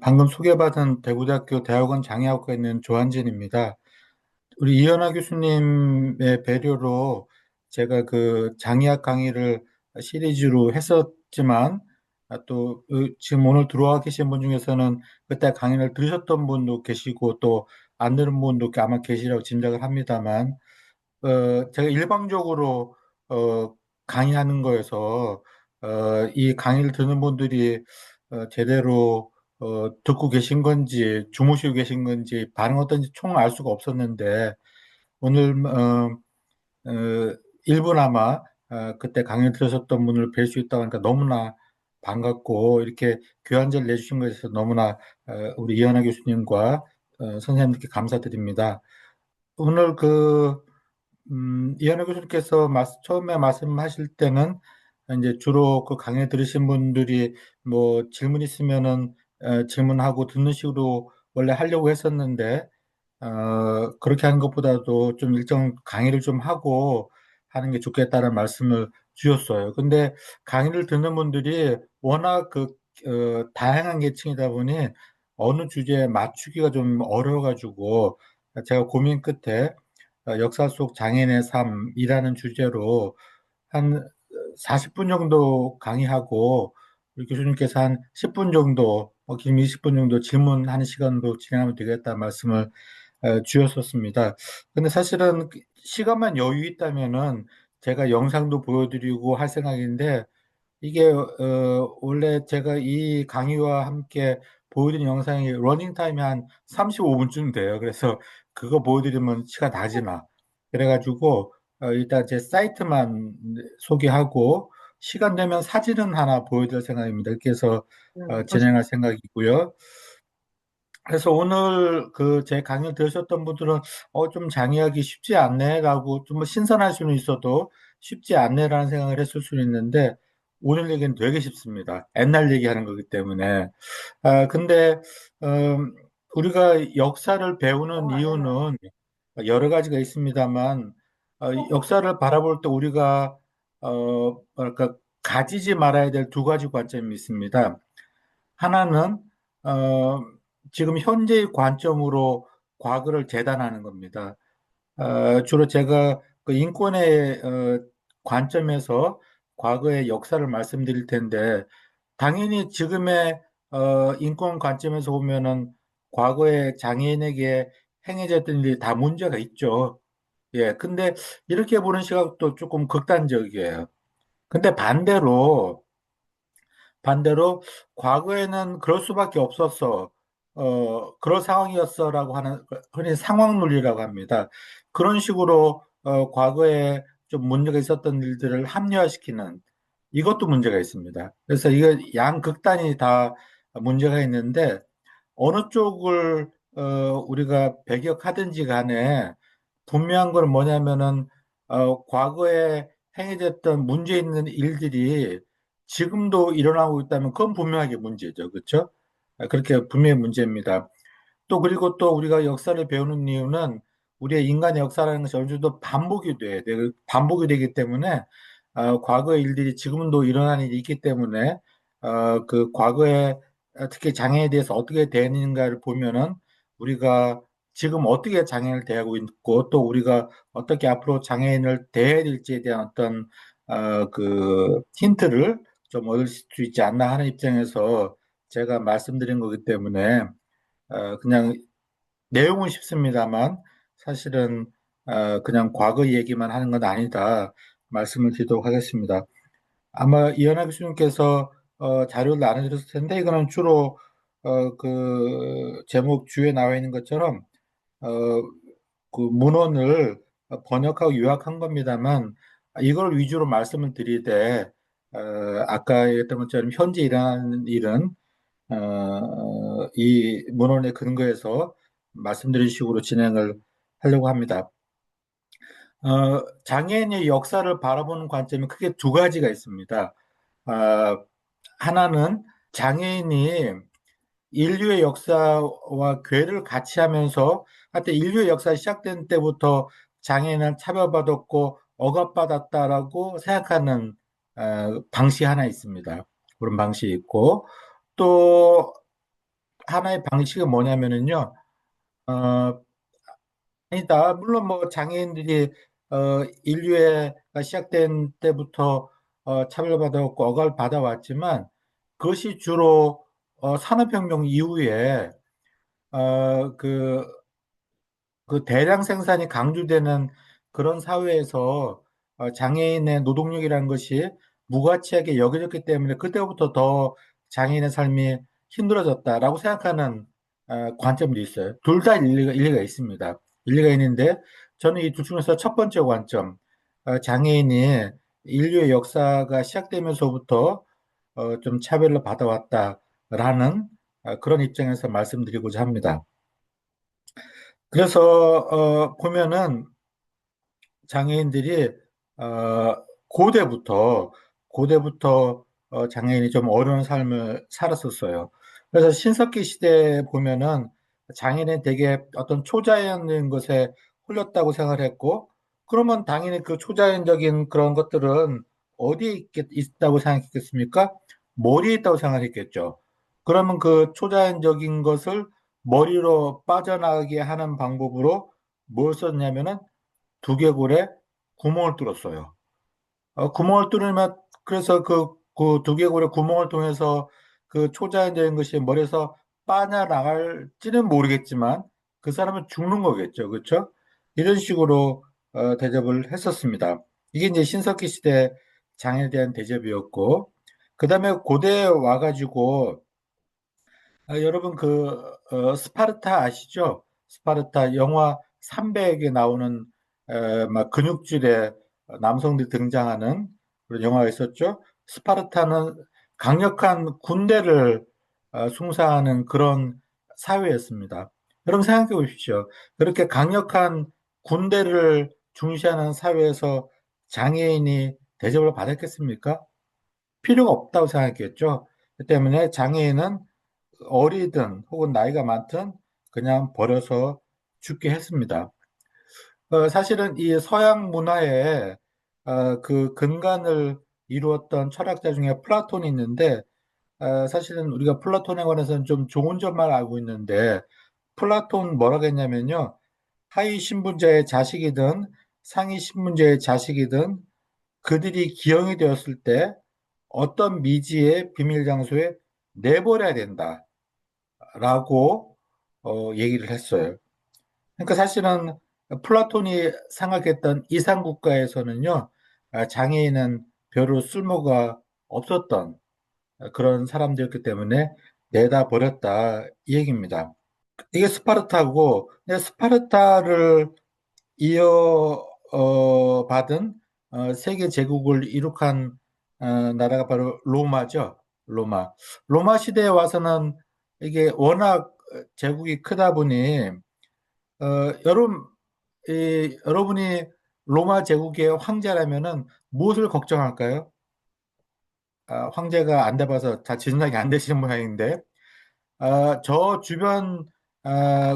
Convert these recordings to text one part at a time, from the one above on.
방금 소개받은 대구대학교 대학원 장애학과에 있는 조한진입니다. 우리 이현아 교수님의 배려로 제가 그 장의학 강의를 시리즈로 했었지만, 지금 오늘 들어와 계신 분 중에서는 그때 강의를 들으셨던 분도 계시고 또 안 들은 분도 아마 계시라고 짐작을 합니다만, 제가 일방적으로 어, 강의하는 거여서 이 강의를 듣는 분들이 제대로 듣고 계신 건지 주무시고 계신 건지 반응 어떤지 총 알 수가 없었는데 오늘 일부나마 그때 강의 들으셨던 분을 뵐 수 있다고 하니까 너무나 반갑고 이렇게 귀한 자리를 내주신 것에 대해서 너무나 우리 이현아 교수님과 선생님께 감사드립니다. 오늘 이현우 교수님께서 처음에 말씀하실 때는 이제 주로 그 강의 들으신 분들이 뭐 질문 있으면은 질문하고 듣는 식으로 원래 하려고 했었는데, 그렇게 하는 것보다도 좀 일정 강의를 좀 하고 하는 게 좋겠다는 말씀을 주셨어요. 근데 강의를 듣는 분들이 워낙 다양한 계층이다 보니 어느 주제에 맞추기가 좀 어려워가지고 제가 고민 끝에 역사 속 장인의 삶이라는 주제로 한 40분 정도 강의하고 우리 교수님께서 한 10분 정도, 길면 20분 정도 질문하는 시간으로 진행하면 되겠다 말씀을 주셨었습니다. 근데 사실은 시간만 여유 있다면은 제가 영상도 보여드리고 할 생각인데 이게 원래 제가 이 강의와 함께 보여드린 영상이 러닝 타임이 한 35분쯤 돼요. 그래서 그거 보여드리면 시간 다 지나. 그래가지고 일단 제 사이트만 소개하고 시간 되면 사진은 하나 보여드릴 생각입니다. 이렇게 해서 진행할 생각이고요. 그래서 오늘 제 강의를 들으셨던 분들은 좀 장의하기 쉽지 않네라고 좀 뭐 신선할 수는 있어도 쉽지 않네라는 생각을 했을 수는 있는데 오늘 얘기는 되게 쉽습니다. 옛날 얘기하는 거기 때문에. 근데 음, 우리가 역사를 배우는 이유는 여러 가지가 있습니다만 역사를 바라볼 때 우리가 뭐랄까 가지지 말아야 될 두 가지 관점이 있습니다. 하나는 어, 지금 현재의 관점으로 과거를 재단하는 겁니다. 주로 제가 그 인권의 관점에서 과거의 역사를 말씀드릴 텐데, 당연히 지금의 인권 관점에서 보면은 과거의 장애인에게 행해졌던 일이 다 문제가 있죠. 예, 근데 이렇게 보는 시각도 조금 극단적이에요. 근데 반대로 과거에는 그럴 수밖에 없었어. 그런 상황이었어라고 하는 흔히 상황론이라고 합니다. 그런 식으로 과거에 좀 문제가 있었던 일들을 합리화시키는 이것도 문제가 있습니다. 그래서 이거 양극단이 다 문제가 있는데 어느 쪽을 우리가 배격하든지 간에 분명한 건 뭐냐면은 과거에 행해졌던 문제 있는 일들이 지금도 일어나고 있다면 그건 분명하게 문제죠. 그렇죠? 그렇게 분명히 문제입니다. 또 그리고 또 우리가 역사를 배우는 이유는 우리의 인간의 역사라는 것이 어느 정도 반복이 돼야 돼. 반복이 되기 때문에 과거의 일들이 지금도 일어나는 일이 있기 때문에 그 과거에 특히 장애에 대해서 어떻게 대하는가를 보면은 우리가 지금 어떻게 장애인을 대하고 있고 또 우리가 어떻게 앞으로 장애인을 대해야 될지에 대한 어떤 힌트를 좀 얻을 수 있지 않나 하는 입장에서 제가 말씀드린 거기 때문에 그냥 내용은 쉽습니다만 사실은 그냥 과거 얘기만 하는 건 아니다 말씀을 드리도록 하겠습니다. 아마 이현아 교수님께서 자료를 나눠주셨을 텐데 이거는 주로 제목 주에 나와 있는 것처럼 어, 그 문헌을 번역하고 요약한 겁니다만 이걸 위주로 말씀을 드리되 어, 아까 얘기했던 것처럼 현재 일어나는 일은 이 문헌의 근거에서 말씀드린 식으로 진행을 하려고 합니다. 장애인의 역사를 바라보는 관점이 크게 두 가지가 있습니다. 아, 하나는 장애인이 인류의 역사와 괴를 같이 하면서 하여튼 인류의 역사 시작된 때부터 장애인은 차별받았고 억압받았다라고 생각하는 방식이 하나 있습니다. 그런 방식이 있고 또 하나의 방식은 뭐냐면은요, 어, 아니다. 물론 뭐 장애인들이 인류애가 시작된 때부터 차별받아왔고 억압을 받아왔지만 그것이 주로 산업혁명 이후에 어, 그 그 대량 생산이 강조되는 그런 사회에서 장애인의 노동력이라는 것이 무가치하게 여겨졌기 때문에 그때부터 더 장애인의 삶이 힘들어졌다라고 생각하는 관점도 있어요. 둘 다 일리가 있습니다. 일리가 있는데 저는 이 둘 중에서 첫 번째 관점, 장애인이 인류의 역사가 시작되면서부터 좀 차별을 받아왔다라는 그런 입장에서 말씀드리고자 합니다. 그래서 보면은 장애인들이 어, 고대부터 고대부터 장애인이 좀 어려운 삶을 살았었어요. 그래서 신석기 시대에 보면은 장애인은 되게 어떤 초자연적인 것에 홀렸다고 생각을 했고, 그러면 당연히 그 초자연적인 그런 것들은 어디에 있다고 생각했겠습니까? 머리에 있다고 생각했겠죠. 그러면 그 초자연적인 것을 머리로 빠져나가게 하는 방법으로 뭘 썼냐면은 두개골에 구멍을 뚫었어요. 구멍을 뚫으면 그래서 그 두개골에 구멍을 통해서 그 초자연적인 것이 머리에서 빠져나갈지는 모르겠지만 그 사람은 죽는 거겠죠, 그렇죠? 이런 식으로 대접을 했었습니다. 이게 이제 신석기 시대 장애에 대한 대접이었고, 그 다음에 고대에 와가지고 여러분 스파르타 아시죠? 스파르타 영화 300에 나오는 막 근육질의 남성들이 등장하는 그런 영화가 있었죠. 스파르타는 강력한 군대를 숭상하는 그런 사회였습니다. 여러분 생각해 보십시오. 그렇게 강력한 군대를 중시하는 사회에서 장애인이 대접을 받았겠습니까? 필요가 없다고 생각했겠죠. 그 때문에 장애인은 어리든 혹은 나이가 많든 그냥 버려서 죽게 했습니다. 사실은 이 서양 문화에 그 근간을 이루었던 철학자 중에 플라톤이 있는데, 사실은 우리가 플라톤에 관해서는 좀 좋은 점만 알고 있는데, 플라톤 뭐라고 했냐면요. 하위 신분자의 자식이든 상위 신분자의 자식이든 그들이 기형이 되었을 때 어떤 미지의 비밀 장소에 내버려야 된다. 라고 얘기를 했어요. 그러니까 사실은 플라톤이 생각했던 이상 국가에서는요, 장애인은 별로 쓸모가 없었던 그런 사람들이었기 때문에 내다 버렸다 이 얘기입니다. 이게 스파르타고, 근데 스파르타를 이어 받은 세계 제국을 이룩한 나라가 바로 로마죠. 로마. 로마 시대에 와서는 이게 워낙 제국이 크다 보니 여러분 여러분이 로마 제국의 황제라면은 무엇을 걱정할까요? 황제가 안 돼봐서 다 진작에 안 되시는 모양인데 저 주변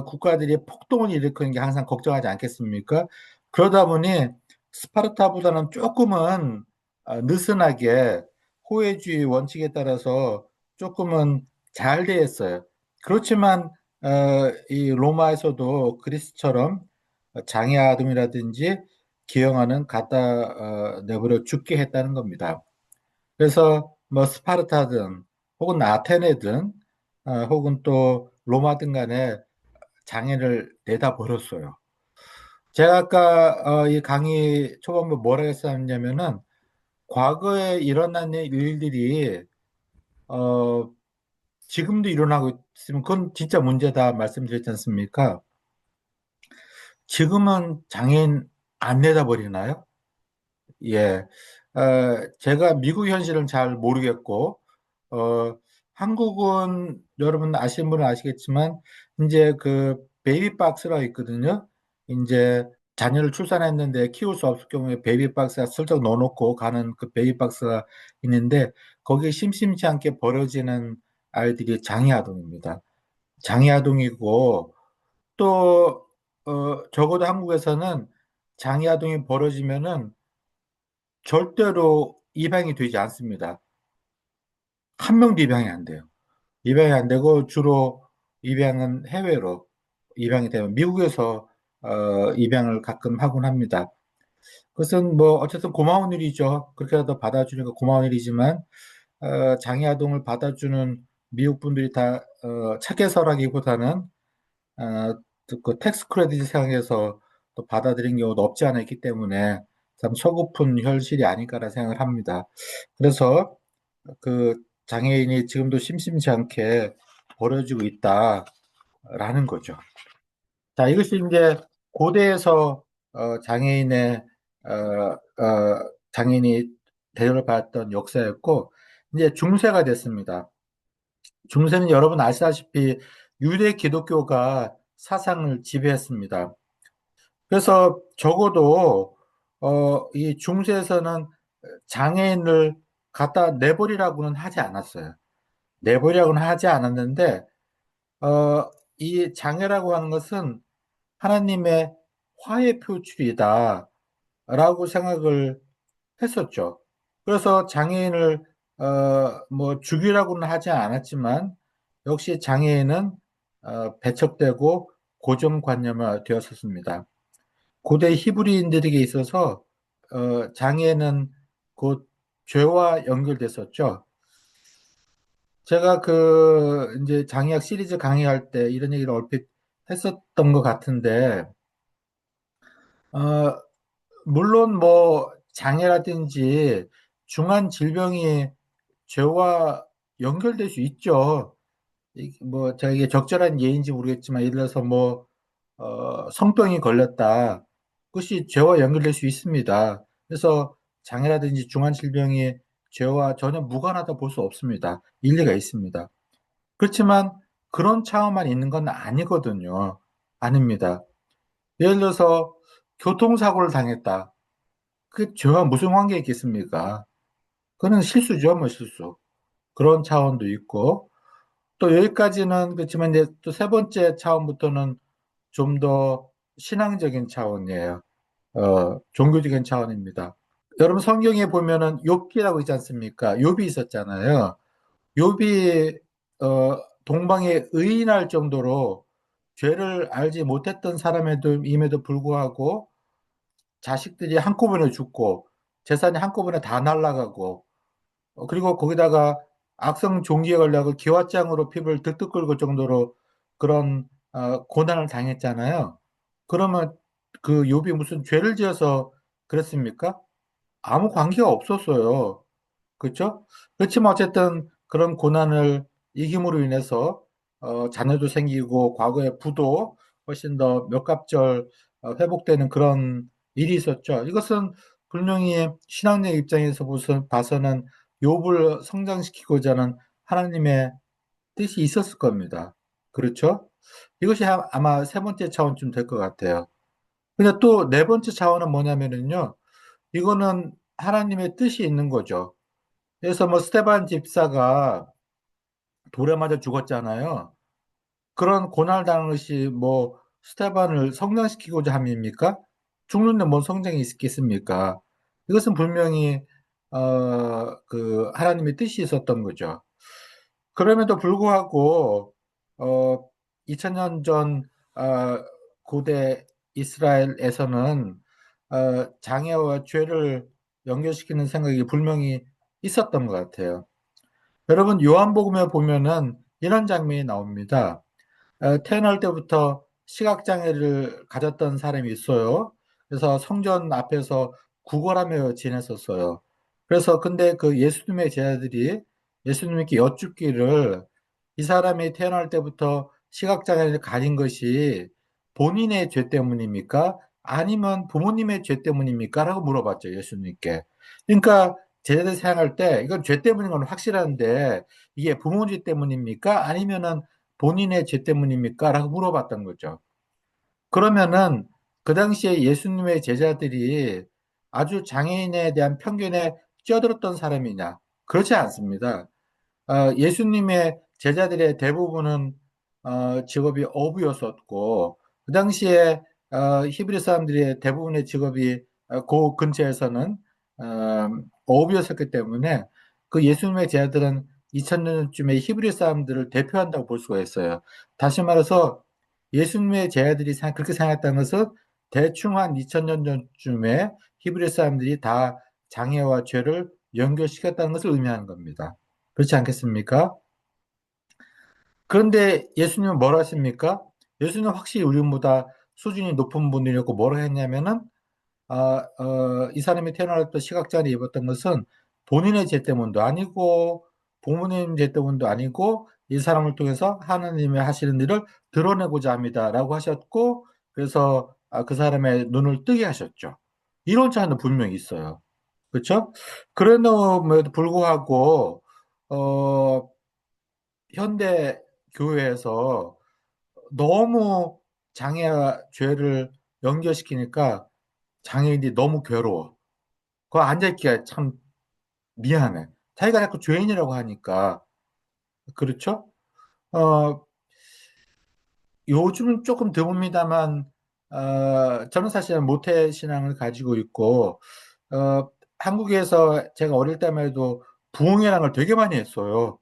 국가들이 폭동을 일으키는 게 항상 걱정하지 않겠습니까? 그러다 보니 스파르타보다는 조금은 느슨하게 호혜주의 원칙에 따라서 조금은 잘 돼 있어요. 그렇지만 이 로마에서도 그리스처럼 장애 아동이라든지 기형아는 갖다 내버려 죽게 했다는 겁니다. 그래서 뭐 스파르타든 혹은 아테네든 혹은 또 로마든 간에 장애를 내다 버렸어요. 제가 아까 이 강의 초반부 뭐라 했었냐면은 과거에 일어난 일들이 어, 지금도 일어나고 있으면 그건 진짜 문제다 말씀드렸지 않습니까? 지금은 장애인 안 내다 버리나요? 예. 제가 미국 현실은 잘 모르겠고, 어, 한국은 여러분 아시는 분은 아시겠지만, 이제 그 베이비박스가 있거든요. 이제 자녀를 출산했는데 키울 수 없을 경우에 베이비박스가 슬쩍 넣어놓고 가는 그 베이비박스가 있는데, 거기에 심심치 않게 버려지는 아이들이 장애아동입니다. 장애아동이고, 또, 적어도 한국에서는 장애아동이 벌어지면은 절대로 입양이 되지 않습니다. 한 명도 입양이 안 돼요. 입양이 안 되고 주로 입양은 해외로 입양이 되면 미국에서 입양을 가끔 하곤 합니다. 그것은 뭐 어쨌든 고마운 일이죠. 그렇게라도 받아주니까 고마운 일이지만 장애 아동을 받아주는 미국 분들이 다 착해서라기보다는 그 텍스 크레딧 상에서 또 받아들인 경우도 없지 않아 있기 때문에 참 서글픈 현실이 아닐까라 생각을 합니다. 그래서 그 장애인이 지금도 심심치 않게 벌어지고 있다라는 거죠. 자, 이것이 이제 고대에서 장애인의 장애인이 대접을 받았던 역사였고 이제 중세가 됐습니다. 중세는 여러분 아시다시피 유대 기독교가 사상을 지배했습니다. 그래서 적어도 이 중세에서는 장애인을 갖다 내버리라고는 하지 않았어요. 내버리라고는 하지 않았는데 이 장애라고 하는 것은 하나님의 화해 표출이다라고 생각을 했었죠. 그래서 장애인을 뭐 죽이라고는 하지 않았지만 역시 장애인은 배척되고 고정관념화되었었습니다. 고대 히브리인들에게 있어서 장애는 곧 죄와 연결됐었죠. 제가 그 이제 장애학 시리즈 강의할 때 이런 얘기를 얼핏 했었던 것 같은데, 어, 물론 뭐 장애라든지 중한 질병이 죄와 연결될 수 있죠. 뭐 제가 이게 적절한 예인지 모르겠지만 예를 들어서 뭐 성병이 걸렸다. 그것이 죄와 연결될 수 있습니다. 그래서 장애라든지 중한 질병이 죄와 전혀 무관하다 볼 수 없습니다. 일리가 있습니다. 그렇지만 그런 차원만 있는 건 아니거든요. 아닙니다. 예를 들어서 교통사고를 당했다. 그 죄와 무슨 관계 있겠습니까? 그는 실수죠, 뭐 실수. 그런 차원도 있고 또 여기까지는 그렇지만 이제 또 세 번째 차원부터는 좀 더 신앙적인 차원이에요. 종교적인 차원입니다. 여러분 성경에 보면은 욥기라고 있지 않습니까? 욥이 있었잖아요. 욥이 동방에 의인할 정도로 죄를 알지 못했던 사람임에도 불구하고 자식들이 한꺼번에 죽고 재산이 한꺼번에 다 날아가고 그리고 거기다가 악성 종기에 걸려고 기왓장으로 피부를 득득 끓을 정도로 그런 고난을 당했잖아요. 그러면 그 욥이 무슨 죄를 지어서 그랬습니까? 아무 관계가 없었어요. 그렇죠? 그렇지만 어쨌든 그런 고난을 이김으로 인해서 자녀도 생기고 과거의 부도 훨씬 더 몇 갑절 회복되는 그런 일이 있었죠. 이것은 분명히 신앙의 입장에서 봐서는 욥을 성장시키고자 하는 하나님의 뜻이 있었을 겁니다. 그렇죠? 이것이 아마 세 번째 차원쯤 될 것 같아요. 근데 또 네 번째 차원은 뭐냐면은요. 이거는 하나님의 뜻이 있는 거죠. 그래서 뭐 스테반 집사가 돌에 맞아 죽었잖아요. 그런 고난을 당한 것이 뭐 스테반을 성장시키고자 함입니까? 죽는데 뭔 성장이 있겠습니까? 이것은 분명히 그 하나님의 뜻이 있었던 거죠. 그럼에도 불구하고 어 2000년 전 고대 이스라엘에서는 장애와 죄를 연결시키는 생각이 분명히 있었던 것 같아요. 여러분 요한복음에 보면은 이런 장면이 나옵니다. 태어날 때부터 시각장애를 가졌던 사람이 있어요. 그래서 성전 앞에서 구걸하며 지냈었어요. 그래서 근데 그 예수님의 제자들이 예수님께 여쭙기를 이 사람이 태어날 때부터 시각장애를 가진 것이 본인의 죄 때문입니까? 아니면 부모님의 죄 때문입니까? 라고 물어봤죠, 예수님께. 그러니까 제자들이 생각할 때 이건 죄 때문인 건 확실한데 이게 부모 죄 때문입니까? 아니면은 본인의 죄 때문입니까? 라고 물어봤던 거죠. 그러면은 그 당시에 예수님의 제자들이 아주 장애인에 대한 편견에 찌어들었던 사람이냐? 그렇지 않습니다. 예수님의 제자들의 대부분은 직업이 어부였었고 그 당시에 히브리 사람들의 대부분의 직업이 그 근처에서는 어부였었기 때문에 그 예수님의 제자들은 2000년쯤에 히브리 사람들을 대표한다고 볼 수가 있어요. 다시 말해서 예수님의 제자들이 그렇게 생각했다는 것은 대충 한 2000년 전쯤에 히브리 사람들이 다 장애와 죄를 연결시켰다는 것을 의미하는 겁니다. 그렇지 않겠습니까? 그런데 예수님은 뭘 하십니까? 예수님은 확실히 우리보다 수준이 높은 분이었고 뭐라 했냐면은 이 사람이 태어날 때 시각장애 입었던 것은 본인의 죄 때문도 아니고 부모님 죄 때문도 아니고 이 사람을 통해서 하나님이 하시는 일을 드러내고자 합니다라고 하셨고 그래서 그 사람의 눈을 뜨게 하셨죠. 이런 차이는 분명히 있어요. 그렇죠? 그럼에도 불구하고 어, 현대 교회에서 너무 장애와 죄를 연결시키니까 장애인이 너무 괴로워. 그 앉아있기가 참 미안해. 자기가 자꾸 죄인이라고 하니까. 그렇죠? 어, 요즘은 조금 드뭅니다만, 저는 사실 모태 신앙을 가지고 있고, 한국에서 제가 어릴 때만 해도 부흥회라는 걸 되게 많이 했어요.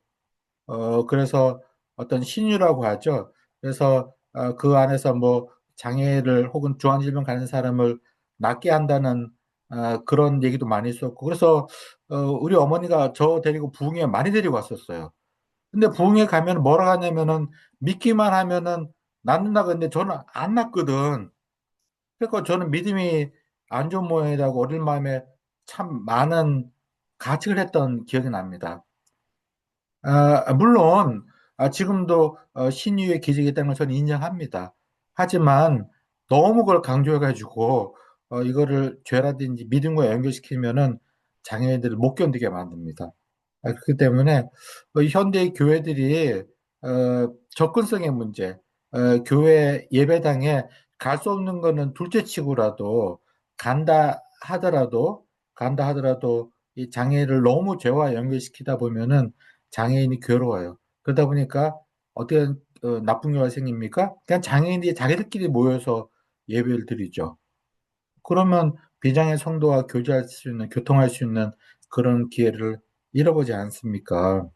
그래서 어떤 신유라고 하죠. 그래서 그 안에서 뭐 장애를 혹은 중환질병 가진 사람을 낫게 한다는 그런 얘기도 많이 있었고 그래서 우리 어머니가 저 데리고 부흥회 많이 데리고 왔었어요. 근데 부흥회 가면 뭐라 하냐면은 믿기만 하면은 낫는다고 했는데 저는 안 낫거든. 그러니까 저는 믿음이 안 좋은 모양이라고 어릴 마음에 참 많은 가책을 했던 기억이 납니다. 물론, 지금도 신유의 기적이 있다는 걸 저는 인정합니다. 하지만 너무 그걸 강조해가지고, 이거를 죄라든지 믿음과 연결시키면은 장애인들을 못 견디게 만듭니다. 그렇기 때문에 현대 교회들이 접근성의 문제, 교회 예배당에 갈 수 없는 거는 둘째치고라도 간다 하더라도 간다 하더라도 이 장애를 너무 죄와 연결시키다 보면은 장애인이 괴로워요. 그러다 보니까 어떤 나쁜 결과가 생깁니까? 그냥 장애인들이 자기들끼리 모여서 예배를 드리죠. 그러면 비장애 성도와 교제할 수 있는, 교통할 수 있는 그런 기회를 잃어보지 않습니까?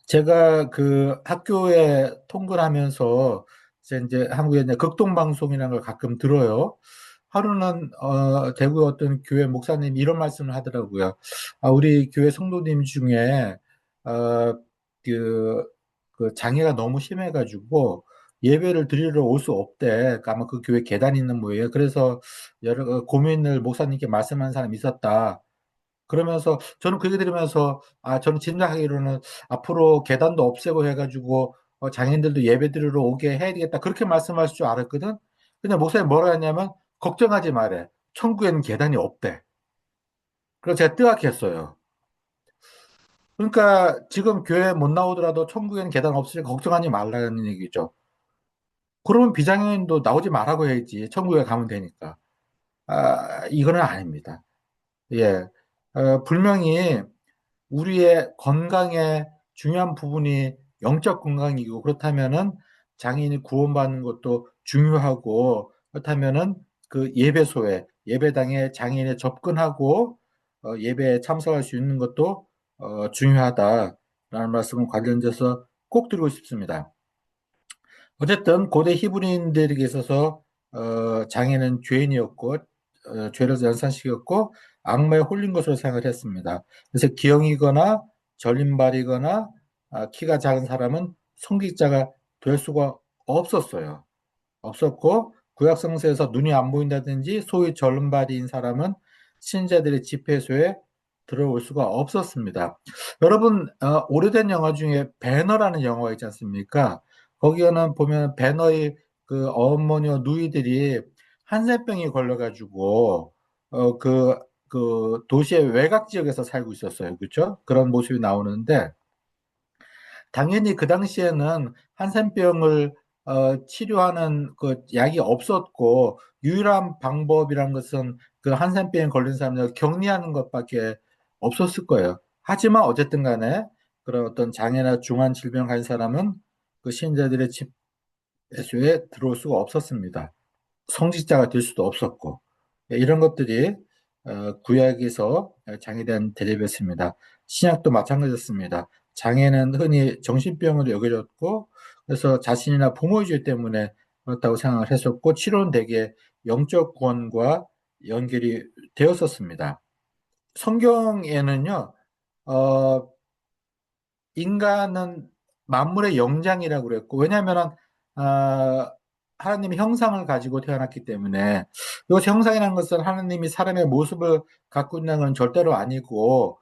제가 그 학교에 통근하면서 이제 한국에 이제 극동방송이라는 걸 가끔 들어요. 하루는 대구 어떤 교회 목사님이 이런 말씀을 하더라고요. 우리 교회 성도님 중에 어, 그, 그 장애가 너무 심해가지고 예배를 드리러 올 수 없대. 아마 그 교회 계단이 있는 모예요. 그래서 여러 고민을 목사님께 말씀한 사람이 있었다. 그러면서 저는 그 얘기 들으면서 저는 짐작하기로는 앞으로 계단도 없애고 해가지고 장애인들도 예배드리러 오게 해야 되겠다 그렇게 말씀하실 줄 알았거든. 근데 목사님 뭐라 했냐면 걱정하지 말래. 천국에는 계단이 없대. 그래서 제가 뜨악했어요. 그러니까 지금 교회 못 나오더라도 천국에는 계단 없으니까 걱정하지 말라는 얘기죠. 그러면 비장애인도 나오지 말라고 해야지. 천국에 가면 되니까. 이거는 아닙니다. 예. 분명히 우리의 건강의 중요한 부분이 영적 건강이고 그렇다면은 장애인이 구원받는 것도 중요하고 그렇다면은 그 예배소에 예배당에 장애인에 접근하고 예배에 참석할 수 있는 것도 중요하다라는 말씀을 관련돼서 꼭 드리고 싶습니다. 어쨌든 고대 히브리인들에게 있어서 장애는 죄인이었고 죄를 연산시켰고 악마에 홀린 것으로 생각을 했습니다. 그래서 기형이거나 절림발이거나 키가 작은 사람은 성직자가 될 수가 없었어요. 없었고 구약 성서에서 눈이 안 보인다든지 소위 절름발이인 사람은 신자들의 집회소에 들어올 수가 없었습니다. 여러분 오래된 영화 중에 배너라는 영화가 있지 않습니까? 거기에는 보면 배너의 그 어머니와 누이들이 한센병이 걸려가지고 그 도시의 외곽 지역에서 살고 있었어요. 그렇죠? 그런 모습이 나오는데 당연히 그 당시에는 한센병을 치료하는 그 약이 없었고 유일한 방법이란 것은 그 한센병에 걸린 사람을 격리하는 것밖에 없었을 거예요. 하지만 어쨌든 간에 그런 어떤 장애나 중한 질병을 가진 사람은 그 신자들의 집에서에 들어올 수가 없었습니다. 성직자가 될 수도 없었고 이런 것들이 구약에서 장애에 대한 대접이었습니다. 신약도 마찬가지였습니다. 장애는 흔히 정신병으로 여겨졌고, 그래서 자신이나 부모의 죄 때문에 그렇다고 생각을 했었고, 치료는 대개 영적 구원과 연결이 되었었습니다. 성경에는요, 어, 인간은 만물의 영장이라고 그랬고, 왜냐하면, 아, 하나님의 형상을 가지고 태어났기 때문에, 이것이 형상이라는 것은 하나님이 사람의 모습을 갖고 있는 건 절대로 아니고,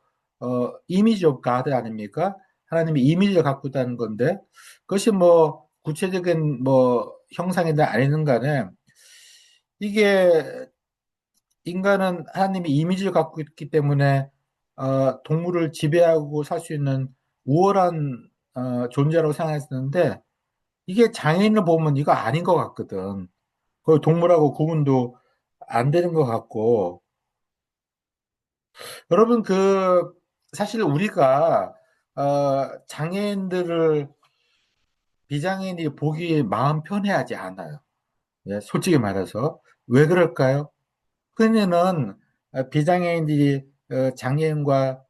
이미지 오브 가드 아닙니까? 하나님이 이미지를 갖고 있다는 건데, 그것이 뭐, 구체적인 뭐, 형상이든 아니든 간에, 이게 인간은 하나님의 이미지를 갖고 있기 때문에 동물을 지배하고 살 수 있는 우월한 존재라고 생각했었는데 이게 장애인을 보면 이거 아닌 것 같거든. 그 동물하고 구분도 안 되는 것 같고 여러분 그 사실 우리가 장애인들을 비장애인이 보기 마음 편해하지 않아요. 예, 솔직히 말해서 왜 그럴까요? 흔히는 비장애인들이 장애인과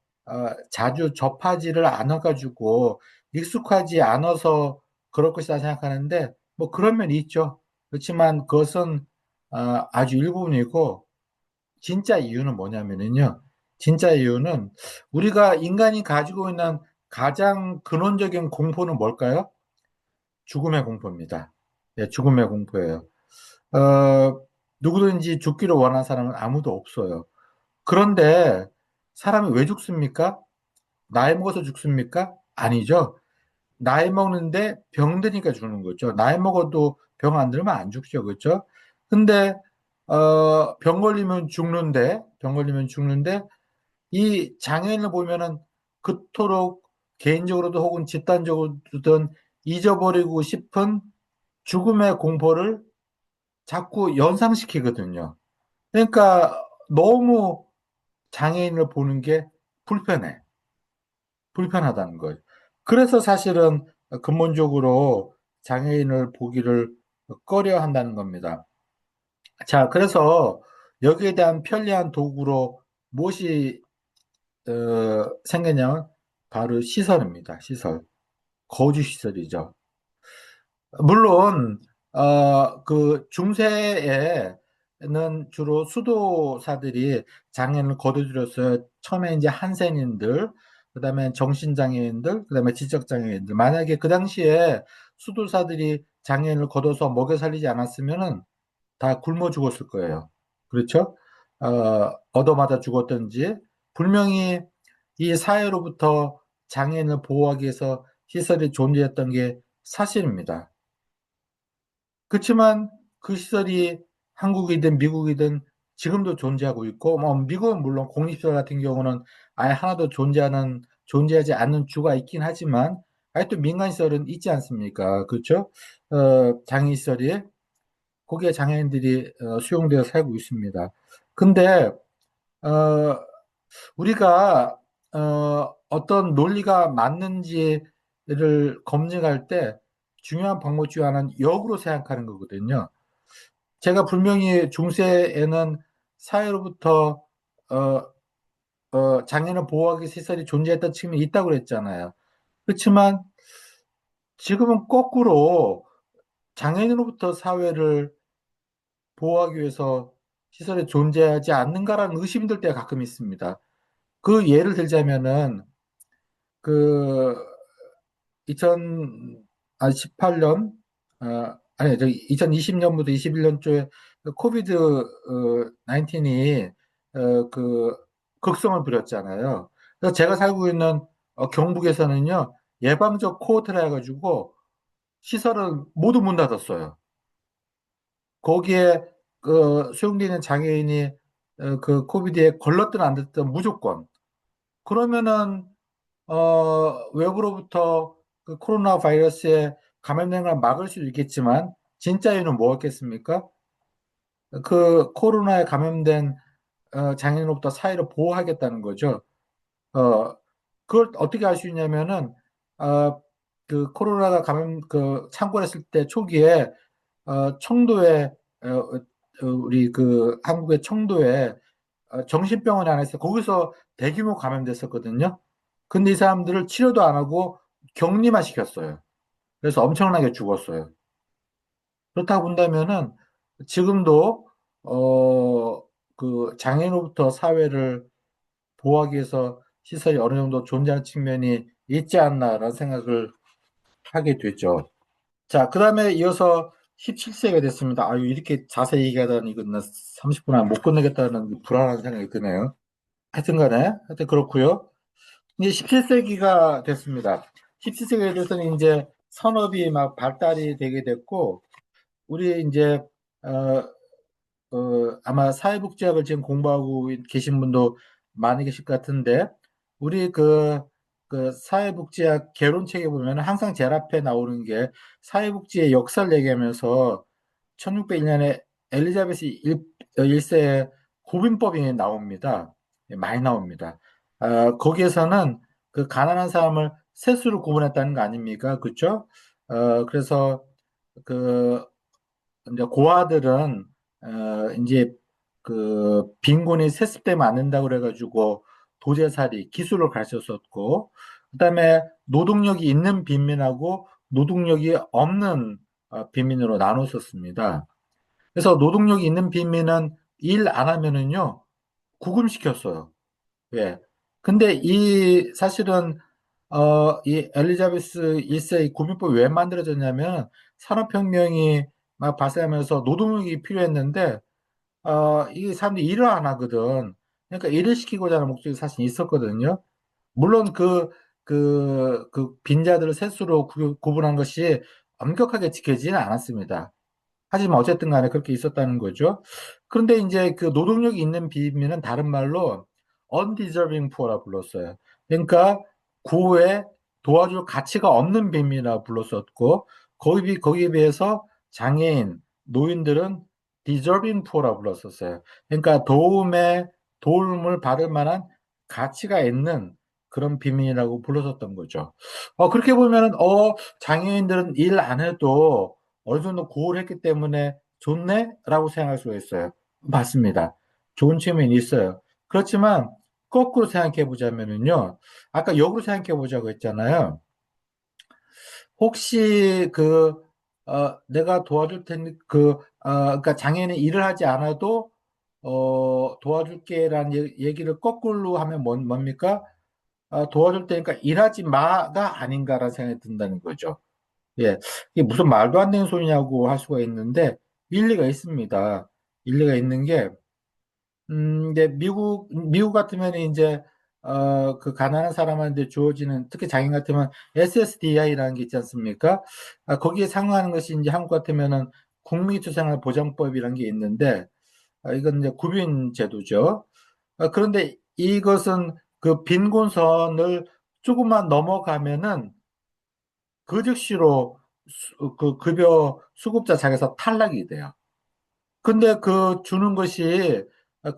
자주 접하지를 않아가지고 익숙하지 않아서 그럴 것이다 생각하는데 뭐 그런 면이 있죠. 그렇지만 그것은 아주 일부분이고 진짜 이유는 뭐냐면은요. 진짜 이유는 우리가 인간이 가지고 있는 가장 근원적인 공포는 뭘까요? 죽음의 공포입니다. 예, 죽음의 공포예요. 누구든지 죽기를 원하는 사람은 아무도 없어요. 그런데 사람이 왜 죽습니까? 나이 먹어서 죽습니까? 아니죠. 나이 먹는데 병드니까 죽는 거죠. 나이 먹어도 병 안 들면 안 죽죠. 그렇죠? 근데 병 걸리면 죽는데 이 장애인을 보면은 그토록 개인적으로도 혹은 집단적으로든 잊어버리고 싶은 죽음의 공포를 자꾸 연상시키거든요. 그러니까 너무 장애인을 보는 게 불편해. 불편하다는 거예요. 그래서 사실은 근본적으로 장애인을 보기를 꺼려 한다는 겁니다. 자, 그래서 여기에 대한 편리한 도구로 무엇이 생겼냐면 바로 시설입니다. 시설. 거주 시설이죠. 물론 그 중세에는 주로 수도사들이 장애인을 거둬들였어요. 처음에 이제 한센인들, 그다음에 정신장애인들, 그다음에 지적장애인들. 만약에 그 당시에 수도사들이 장애인을 거둬서 먹여 살리지 않았으면은 다 굶어 죽었을 거예요. 그렇죠? 얻어맞아 죽었든지 분명히 이 사회로부터 장애인을 보호하기 위해서 시설이 존재했던 게 사실입니다. 그렇지만 그 시설이 한국이든 미국이든 지금도 존재하고 있고, 뭐 미국은 물론 공립시설 같은 경우는 아예 하나도 존재하지 않는 주가 있긴 하지만, 아예 또 민간시설은 있지 않습니까? 그렇죠? 장애시설이 거기에 장애인들이 수용되어 살고 있습니다. 근데 어, 우리가 어떤 논리가 맞는지를 검증할 때 중요한 방법 중 하나는 역으로 생각하는 거거든요. 제가 분명히 중세에는 사회로부터 어, 장애인을 보호하기 위해 시설이 존재했던 측면이 있다고 그랬잖아요. 그렇지만 지금은 거꾸로 장애인으로부터 사회를 보호하기 위해서 시설이 존재하지 않는가라는 의심이 들 때가 가끔 있습니다. 그 예를 들자면은 그 2018년 아니 저 2020년부터 21년 초에 코비드 19이 그 극성을 부렸잖아요. 그래서 제가 살고 있는 경북에서는요 예방적 코호트라 해가지고 시설은 모두 문 닫았어요. 거기에 그 수용되는 장애인이 그 코비드에 걸렸든 안 됐든 무조건 그러면은 외부로부터 그 코로나 바이러스에 감염된 걸 막을 수도 있겠지만 진짜 이유는 뭐였겠습니까? 그 코로나에 감염된 장애인으로부터 사회를 보호하겠다는 거죠. 어, 그걸 어떻게 알 수 있냐면은 그 코로나가 창궐했을 때 초기에 청도에 우리 그 한국의 청도에 정신병원이 하나 있어 거기서 대규모 감염됐었거든요. 근데 이 사람들을 치료도 안 하고 격리만 시켰어요. 그래서 엄청나게 죽었어요. 그렇다고 본다면은 지금도 그 장애인으로부터 사회를 보호하기 위해서 시설이 어느 정도 존재하는 측면이 있지 않나라는 생각을 하게 되죠. 자, 그 다음에 이어서 17세가 됐습니다. 아유, 이렇게 자세히 얘기하다니 이건 30분 안에 못 끝내겠다는 불안한 생각이 드네요. 하여튼 간에, 하여튼 그렇고요. 이제 17세기가 됐습니다. 17세기에 대해서는 이제 산업이 막 발달이 되게 됐고, 우리 이제, 어, 아마 사회복지학을 지금 공부하고 계신 분도 많이 계실 것 같은데, 우리 그 사회복지학 개론책에 보면 항상 제일 앞에 나오는 게 사회복지의 역사를 얘기하면서 1601년에 엘리자베스 1세의 구빈법이 나옵니다. 예, 많이 나옵니다. 거기에서는 그 가난한 사람을 세수로 구분했다는 거 아닙니까? 그렇죠? 그래서 그 이제 고아들은 이제 그 빈곤이 세습되면 안 된다고 그래가지고 도제살이 기술을 가르쳤었고, 그다음에 노동력이 있는 빈민하고 노동력이 없는 빈민으로 나눴었습니다. 그래서 노동력이 있는 빈민은 일 안 하면은요 구금시켰어요. 예. 근데 이 사실은 이 엘리자베스 1세 구민법이 왜 만들어졌냐면 산업혁명이 막 발생하면서 노동력이 필요했는데 이 사람들이 일을 안 하거든. 그러니까 일을 시키고자 하는 목적이 사실 있었거든요. 물론 그 빈자들을 세수로 구분한 것이 엄격하게 지켜지지는 않았습니다. 하지만 어쨌든 간에 그렇게 있었다는 거죠. 그런데 이제 그 노동력이 있는 빈민은 다른 말로 undeserving poor라 불렀어요. 그러니까 구호에 도와줄 가치가 없는 빈민이라 불렀었고, 거기에 비해서 장애인, 노인들은 deserving poor라 불렀었어요. 그러니까 도움을 받을 만한 가치가 있는 그런 빈민이라고 불렀었던 거죠. 그렇게 보면은, 장애인들은 일 안 해도 어느 정도 구호를 했기 때문에 좋네? 라고 생각할 수가 있어요. 맞습니다. 좋은 측면이 있어요. 그렇지만 거꾸로 생각해 보자면은요. 아까 역으로 생각해 보자고 했잖아요. 혹시 내가 도와줄 테니 그러니까 장애인이 일을 하지 않아도 도와줄게라는 얘기를 거꾸로 하면 뭡니까? 도와줄 테니까 일하지 마가 아닌가라는 생각이 든다는 거죠. 예, 이게 무슨 말도 안 되는 소리냐고 할 수가 있는데 일리가 있습니다. 일리가 있는 게, 이제 미국 같으면 이제 그 가난한 사람한테 주어지는 특히 장애인 같으면 SSDI라는 게 있지 않습니까? 거기에 상응하는 것이 이제 한국 같으면은 국민기초생활보장법이라는 게 있는데 이건 이제 구빈 제도죠. 그런데 이것은 그 빈곤선을 조금만 넘어가면은 그 즉시로 그 급여 수급자 자격에서 탈락이 돼요. 근데 그 주는 것이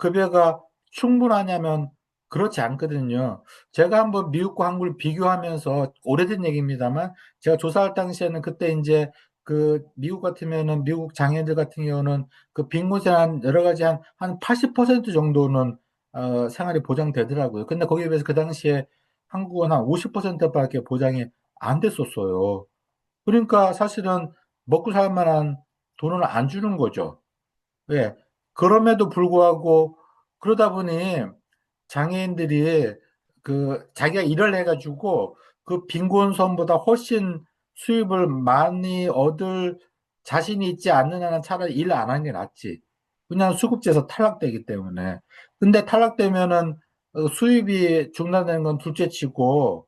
급여가 충분하냐면 그렇지 않거든요. 제가 한번 미국과 한국을 비교하면서 오래된 얘기입니다만 제가 조사할 당시에는 그때 이제 그 미국 같으면은 미국 장애인들 같은 경우는 그 빈곤세 한 여러 가지 한 80% 정도는 생활이 보장되더라고요. 근데 거기에 비해서 그 당시에 한국은 한 50%밖에 보장이 안 됐었어요. 그러니까 사실은 먹고 살 만한 돈을 안 주는 거죠. 예. 그럼에도 불구하고 그러다 보니 장애인들이 자기가 일을 해가지고 그 빈곤선보다 훨씬 수입을 많이 얻을 자신이 있지 않는 한은 차라리 일 안 하는 게 낫지. 그냥 수급제에서 탈락되기 때문에. 근데 탈락되면은 수입이 중단되는 건 둘째치고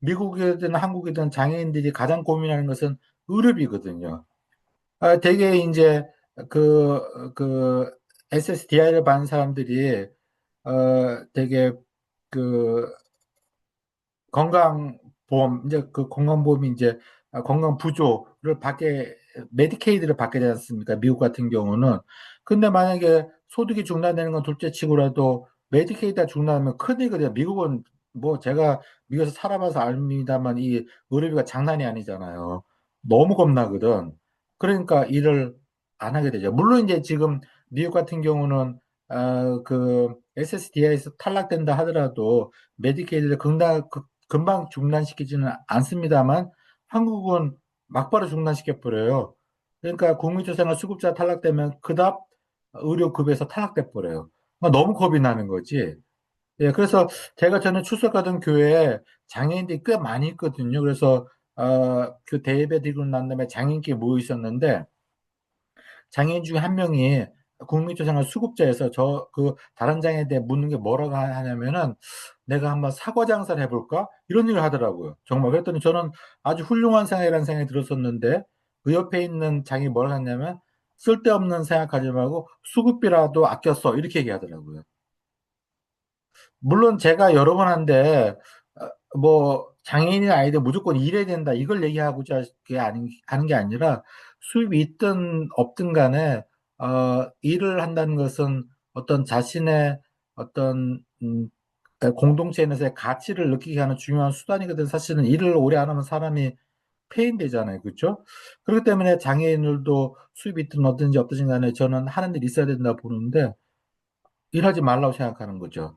미국이든 한국이든 장애인들이 가장 고민하는 것은 의료비거든요. 되게 이제 그 SSDI를 받는 사람들이 되게 그 건강보험, 이제 그 건강보험이 이제 건강부조를 메디케이드를 받게 되지 않습니까? 미국 같은 경우는. 근데 만약에 소득이 중단되는 건 둘째 치고라도 메디케이드가 중단하면 큰일이거든요. 미국은 뭐 제가 미국에서 살아봐서 압니다만 이 의료비가 장난이 아니잖아요. 너무 겁나거든. 그러니까 일을 안 하게 되죠. 물론 이제 지금 미국 같은 경우는 그 SSDI에서 탈락된다 하더라도 메디케이드를 금방 중단시키지는 않습니다만 한국은 막바로 중단시켜 버려요. 그러니까 국민초생활 수급자 탈락되면 그다음 의료급에서 탈락돼 버려요. 너무 겁이 나는 거지. 예, 그래서 제가 전에 출석하던 교회에 장애인들이 꽤 많이 있거든요. 그래서 그 대예배 드리고 난 다음에 장애인끼리 모여 있었는데 장애인 중에 한 명이 국민초생활 수급자에서 다른 장애에 대해 묻는 게 뭐라고 하냐면은 내가 한번 사과 장사를 해볼까? 이런 얘기를 하더라고요. 정말. 그랬더니 저는 아주 훌륭한 생각이라는 생각이 들었었는데 그 옆에 있는 장이 뭐라고 했냐면 쓸데없는 생각하지 말고 수급비라도 아껴 써. 이렇게 얘기하더라고요. 물론 제가 여러 번 한데 뭐 장애인이 아니든 무조건 일해야 된다 이걸 얘기하고자 하는 게 아니라 수입이 있든 없든 간에 일을 한다는 것은 어떤 자신의 어떤 공동체 내에서의 가치를 느끼게 하는 중요한 수단이거든. 사실은 일을 오래 안 하면 사람이 폐인되잖아요. 그렇죠? 그렇기 때문에 장애인들도 수입이 있든 없든지 없든지 간에 저는 하는 일이 있어야 된다 보는데 일하지 말라고 생각하는 거죠.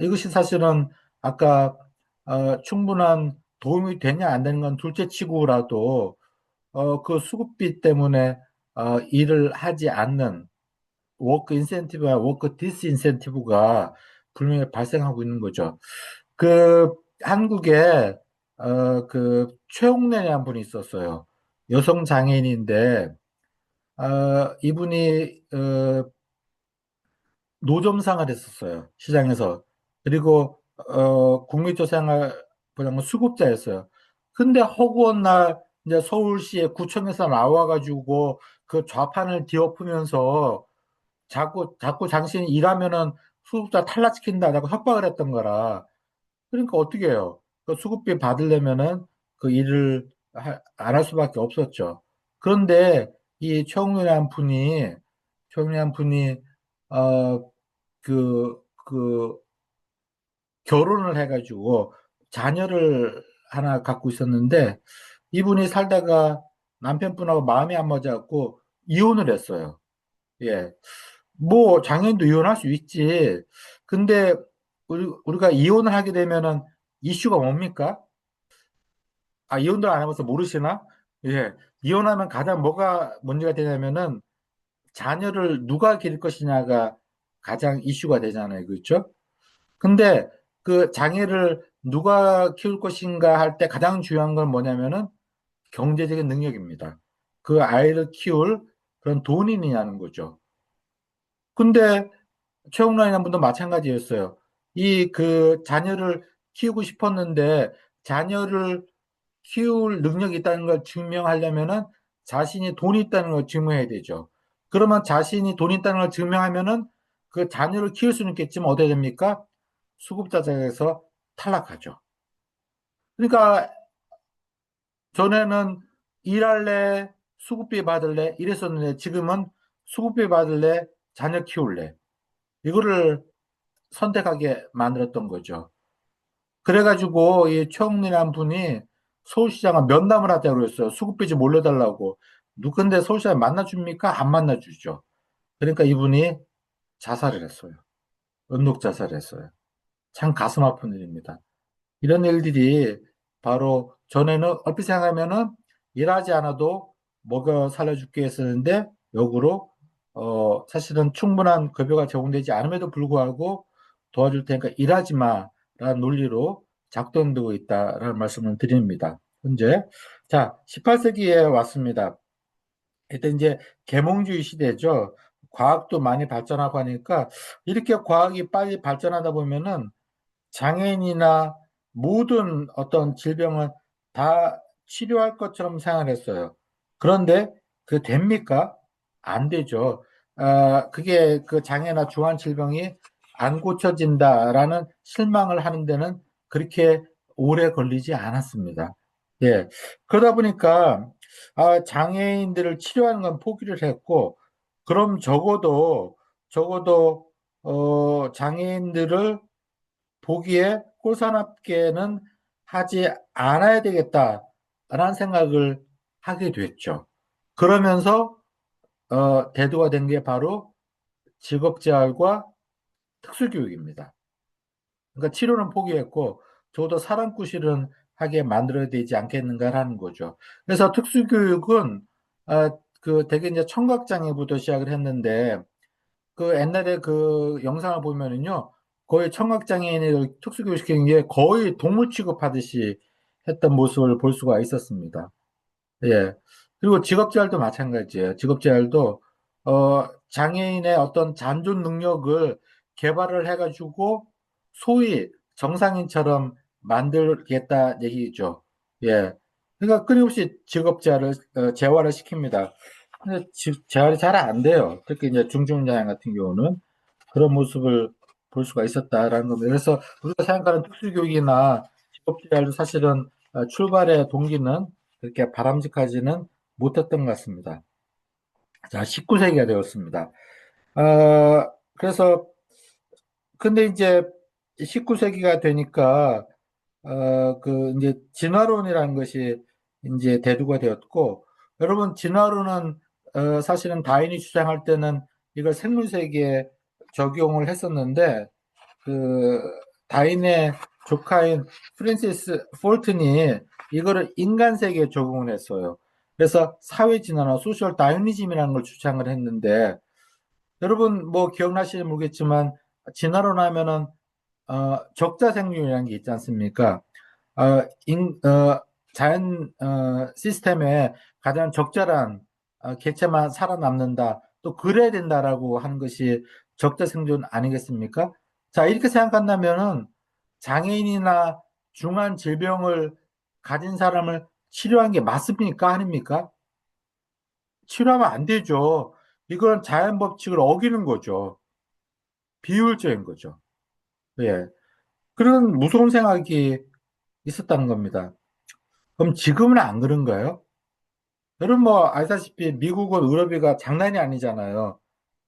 이것이 사실은 아까 충분한 도움이 되냐 안 되는 건 둘째 치고라도 그 수급비 때문에 일을 하지 않는 워크 인센티브와 워크 디스인센티브가 분명히 발생하고 있는 거죠. 그 한국에 그 최홍래라는 분이 있었어요. 여성 장애인인데 이분이 노점상을 했었어요. 시장에서. 그리고 국민초생활보장은 수급자였어요. 근데 허구한 날 이제 서울시의 구청에서 나와가지고 그 좌판을 뒤엎으면서 자꾸 당신이 일하면은 수급자 탈락시킨다라고 협박을 했던 거라. 그러니까 어떻게 해요? 그 수급비 받으려면은 그 일을 안 할 수밖에 없었죠. 그런데 이 최홍렬이라는 분이 어, 그 결혼을 해가지고 자녀를 하나 갖고 있었는데 이분이 살다가 남편분하고 마음이 안 맞아갖고 이혼을 했어요. 예. 뭐 장애인도 이혼할 수 있지. 근데 우리가 이혼을 하게 되면은 이슈가 뭡니까? 이혼도 안 해봐서 모르시나? 예. 이혼하면 가장 뭐가 문제가 되냐면은 자녀를 누가 기를 것이냐가 가장 이슈가 되잖아요. 그렇죠? 근데 그 장애를 누가 키울 것인가 할 때 가장 중요한 건 뭐냐면은 경제적인 능력입니다. 그 아이를 키울 그런 돈이 있느냐는 거죠. 근데 최홍란이라는 분도 마찬가지였어요. 이 그 자녀를 키우고 싶었는데 자녀를 키울 능력이 있다는 걸 증명하려면은 자신이 돈이 있다는 걸 증명해야 되죠. 그러면 자신이 돈이 있다는 걸 증명하면은 그 자녀를 키울 수는 있겠지만 어떻게 됩니까? 수급자에서 탈락하죠. 그러니까 전에는 일할래, 수급비 받을래 이랬었는데 지금은 수급비 받을래, 자녀 키울래. 이거를 선택하게 만들었던 거죠. 그래가지고 이 최홍리라는 분이 서울시장을 면담을 하자고 그랬어요. 수급비 좀 올려달라고. 근데 서울시장 만나줍니까? 안 만나주죠. 그러니까 이분이 자살을 했어요. 은독 자살을 했어요. 참 가슴 아픈 일입니다. 이런 일들이 바로 전에는 얼핏 생각하면은 일하지 않아도 먹여 살려줄게 했었는데 역으로 사실은 충분한 급여가 제공되지 않음에도 불구하고 도와줄 테니까 일하지 마라는 논리로 작동되고 있다라는 말씀을 드립니다. 현재 자 18세기에 왔습니다. 이때 이제 계몽주의 시대죠. 과학도 많이 발전하고 하니까 이렇게 과학이 빨리 발전하다 보면은 장애인이나 모든 어떤 질병은 다 치료할 것처럼 생각했어요. 그런데 그 됩니까? 안 되죠. 그게 그 장애나 중한 질병이 안 고쳐진다라는 실망을 하는 데는 그렇게 오래 걸리지 않았습니다. 예. 그러다 보니까 장애인들을 치료하는 건 포기를 했고, 그럼 적어도 장애인들을 보기에 꼴사납게는 하지 않아야 되겠다라는 생각을 하게 됐죠. 그러면서 대두가 된 게 바로 직업재활과 특수교육입니다. 그러니까 치료는 포기했고 적어도 사람구실은 하게 만들어야 되지 않겠는가라는 거죠. 그래서 특수교육은 되게 이제 청각장애부터 시작을 했는데 그 옛날에 그 영상을 보면은요 거의 청각장애인을 특수교육 시키는 게 거의 동물 취급하듯이 했던 모습을 볼 수가 있었습니다. 예. 그리고 직업재활도 마찬가지예요. 직업재활도 장애인의 어떤 잔존 능력을 개발을 해가지고 소위 정상인처럼 만들겠다 얘기죠. 예. 그러니까 끊임없이 직업재활을 재활을 시킵니다. 근데 재활이 잘 안 돼요. 특히 이제 중증장애 같은 경우는 그런 모습을 볼 수가 있었다라는 겁니다. 그래서 우리가 생각하는 특수교육이나 직업재활도 사실은 출발의 동기는 그렇게 바람직하지는 못했던 것 같습니다. 자, 19세기가 되었습니다. 그래서 근데 이제 19세기가 되니까 이제 진화론이라는 것이 이제 대두가 되었고, 여러분 진화론은 사실은 다윈이 주장할 때는 이걸 생물 세계에 적용을 했었는데 그 다윈의 조카인 프랜시스 폴튼이 이거를 인간 세계에 적용을 했어요. 그래서 사회 진화나 소셜 다이니즘이라는 걸 주장을 했는데 여러분 뭐 기억나실지 모르겠지만 진화론 하면은 적자 생존이라는 게 있지 않습니까? 어, 자연 시스템에 가장 적절한 개체만 살아남는다. 또 그래야 된다라고 하는 것이 적자 생존 아니겠습니까? 자, 이렇게 생각한다면은 장애인이나 중한 질병을 가진 사람을 치료한 게 맞습니까? 아닙니까? 치료하면 안 되죠. 이건 자연 법칙을 어기는 거죠. 비효율적인 거죠. 예. 그런 무서운 생각이 있었다는 겁니다. 그럼 지금은 안 그런가요? 여러분 뭐 알다시피 미국은 의료비가 장난이 아니잖아요.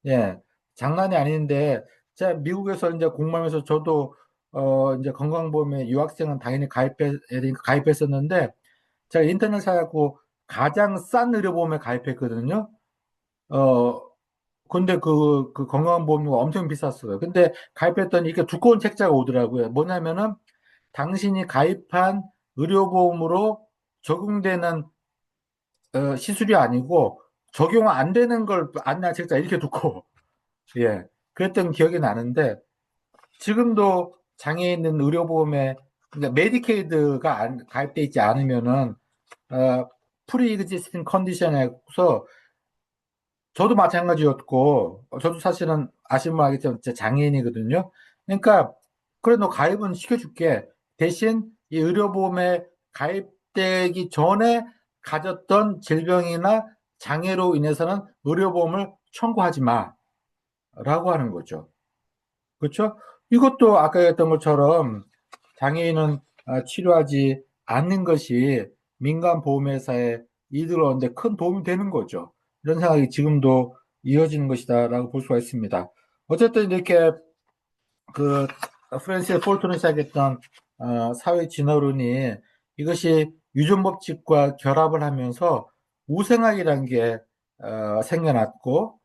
예, 장난이 아닌데 제가 미국에서 이제 공부하면서 저도 이제 건강보험에 유학생은 당연히 가입해야 되니까 가입했었는데 제가 인터넷 사갖고 가장 싼 의료보험에 가입했거든요. 어, 근데 그 건강보험료가 엄청 비쌌어요. 근데 가입했더니 이렇게 두꺼운 책자가 오더라고요. 뭐냐면은 당신이 가입한 의료보험으로 적용되는 시술이 아니고 적용 안 되는 걸 안나 책자 이렇게 두고 예 그랬던 기억이 나는데 지금도 장애인은 의료보험에 그러니까 메디케이드가 가입돼 있지 않으면은 프리 existing 컨디션에서 저도 마찬가지였고 저도 사실은 아시면 알겠지만 진짜 장애인이거든요. 그러니까 그래 너 가입은 시켜줄게. 대신 이 의료보험에 가입되기 전에 가졌던 질병이나 장애로 인해서는 의료보험을 청구하지 마라고 하는 거죠. 그렇죠? 이것도 아까 했던 것처럼 장애인은 치료하지 않는 것이 민간 보험회사에 이득을 얻는데 큰 도움이 되는 거죠. 이런 생각이 지금도 이어지는 것이다라고 볼 수가 있습니다. 어쨌든 이렇게 그 프랜시스 폴턴이 시작했던 사회 진화론이 이것이 유전 법칙과 결합을 하면서 우생학이라는 게 생겨났고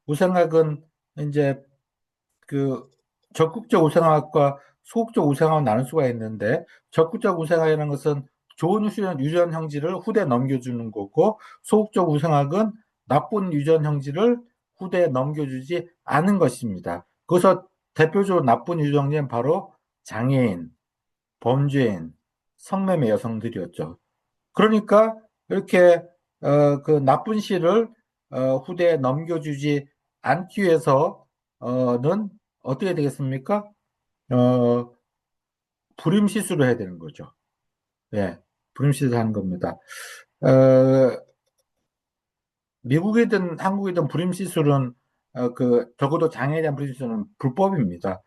우생학은 이제 그 적극적 우생학과 소극적 우생학을 나눌 수가 있는데 적극적 우생학이라는 것은 좋은 유전 형질을 후대에 넘겨주는 거고 소극적 우생학은 나쁜 유전 형질을 후대에 넘겨주지 않은 것입니다. 그래서 대표적으로 나쁜 유전 형질은 바로 장애인, 범죄인, 성매매 여성들이었죠. 그러니까 이렇게 그 나쁜 시를 후대에 넘겨주지 않기 위해서는 어떻게 되겠습니까? 어, 불임시술을 해야 되는 거죠. 예, 불임시술 하는 겁니다. 어, 미국이든 한국이든 불임시술은 적어도 장애에 대한 불임시술은 불법입니다.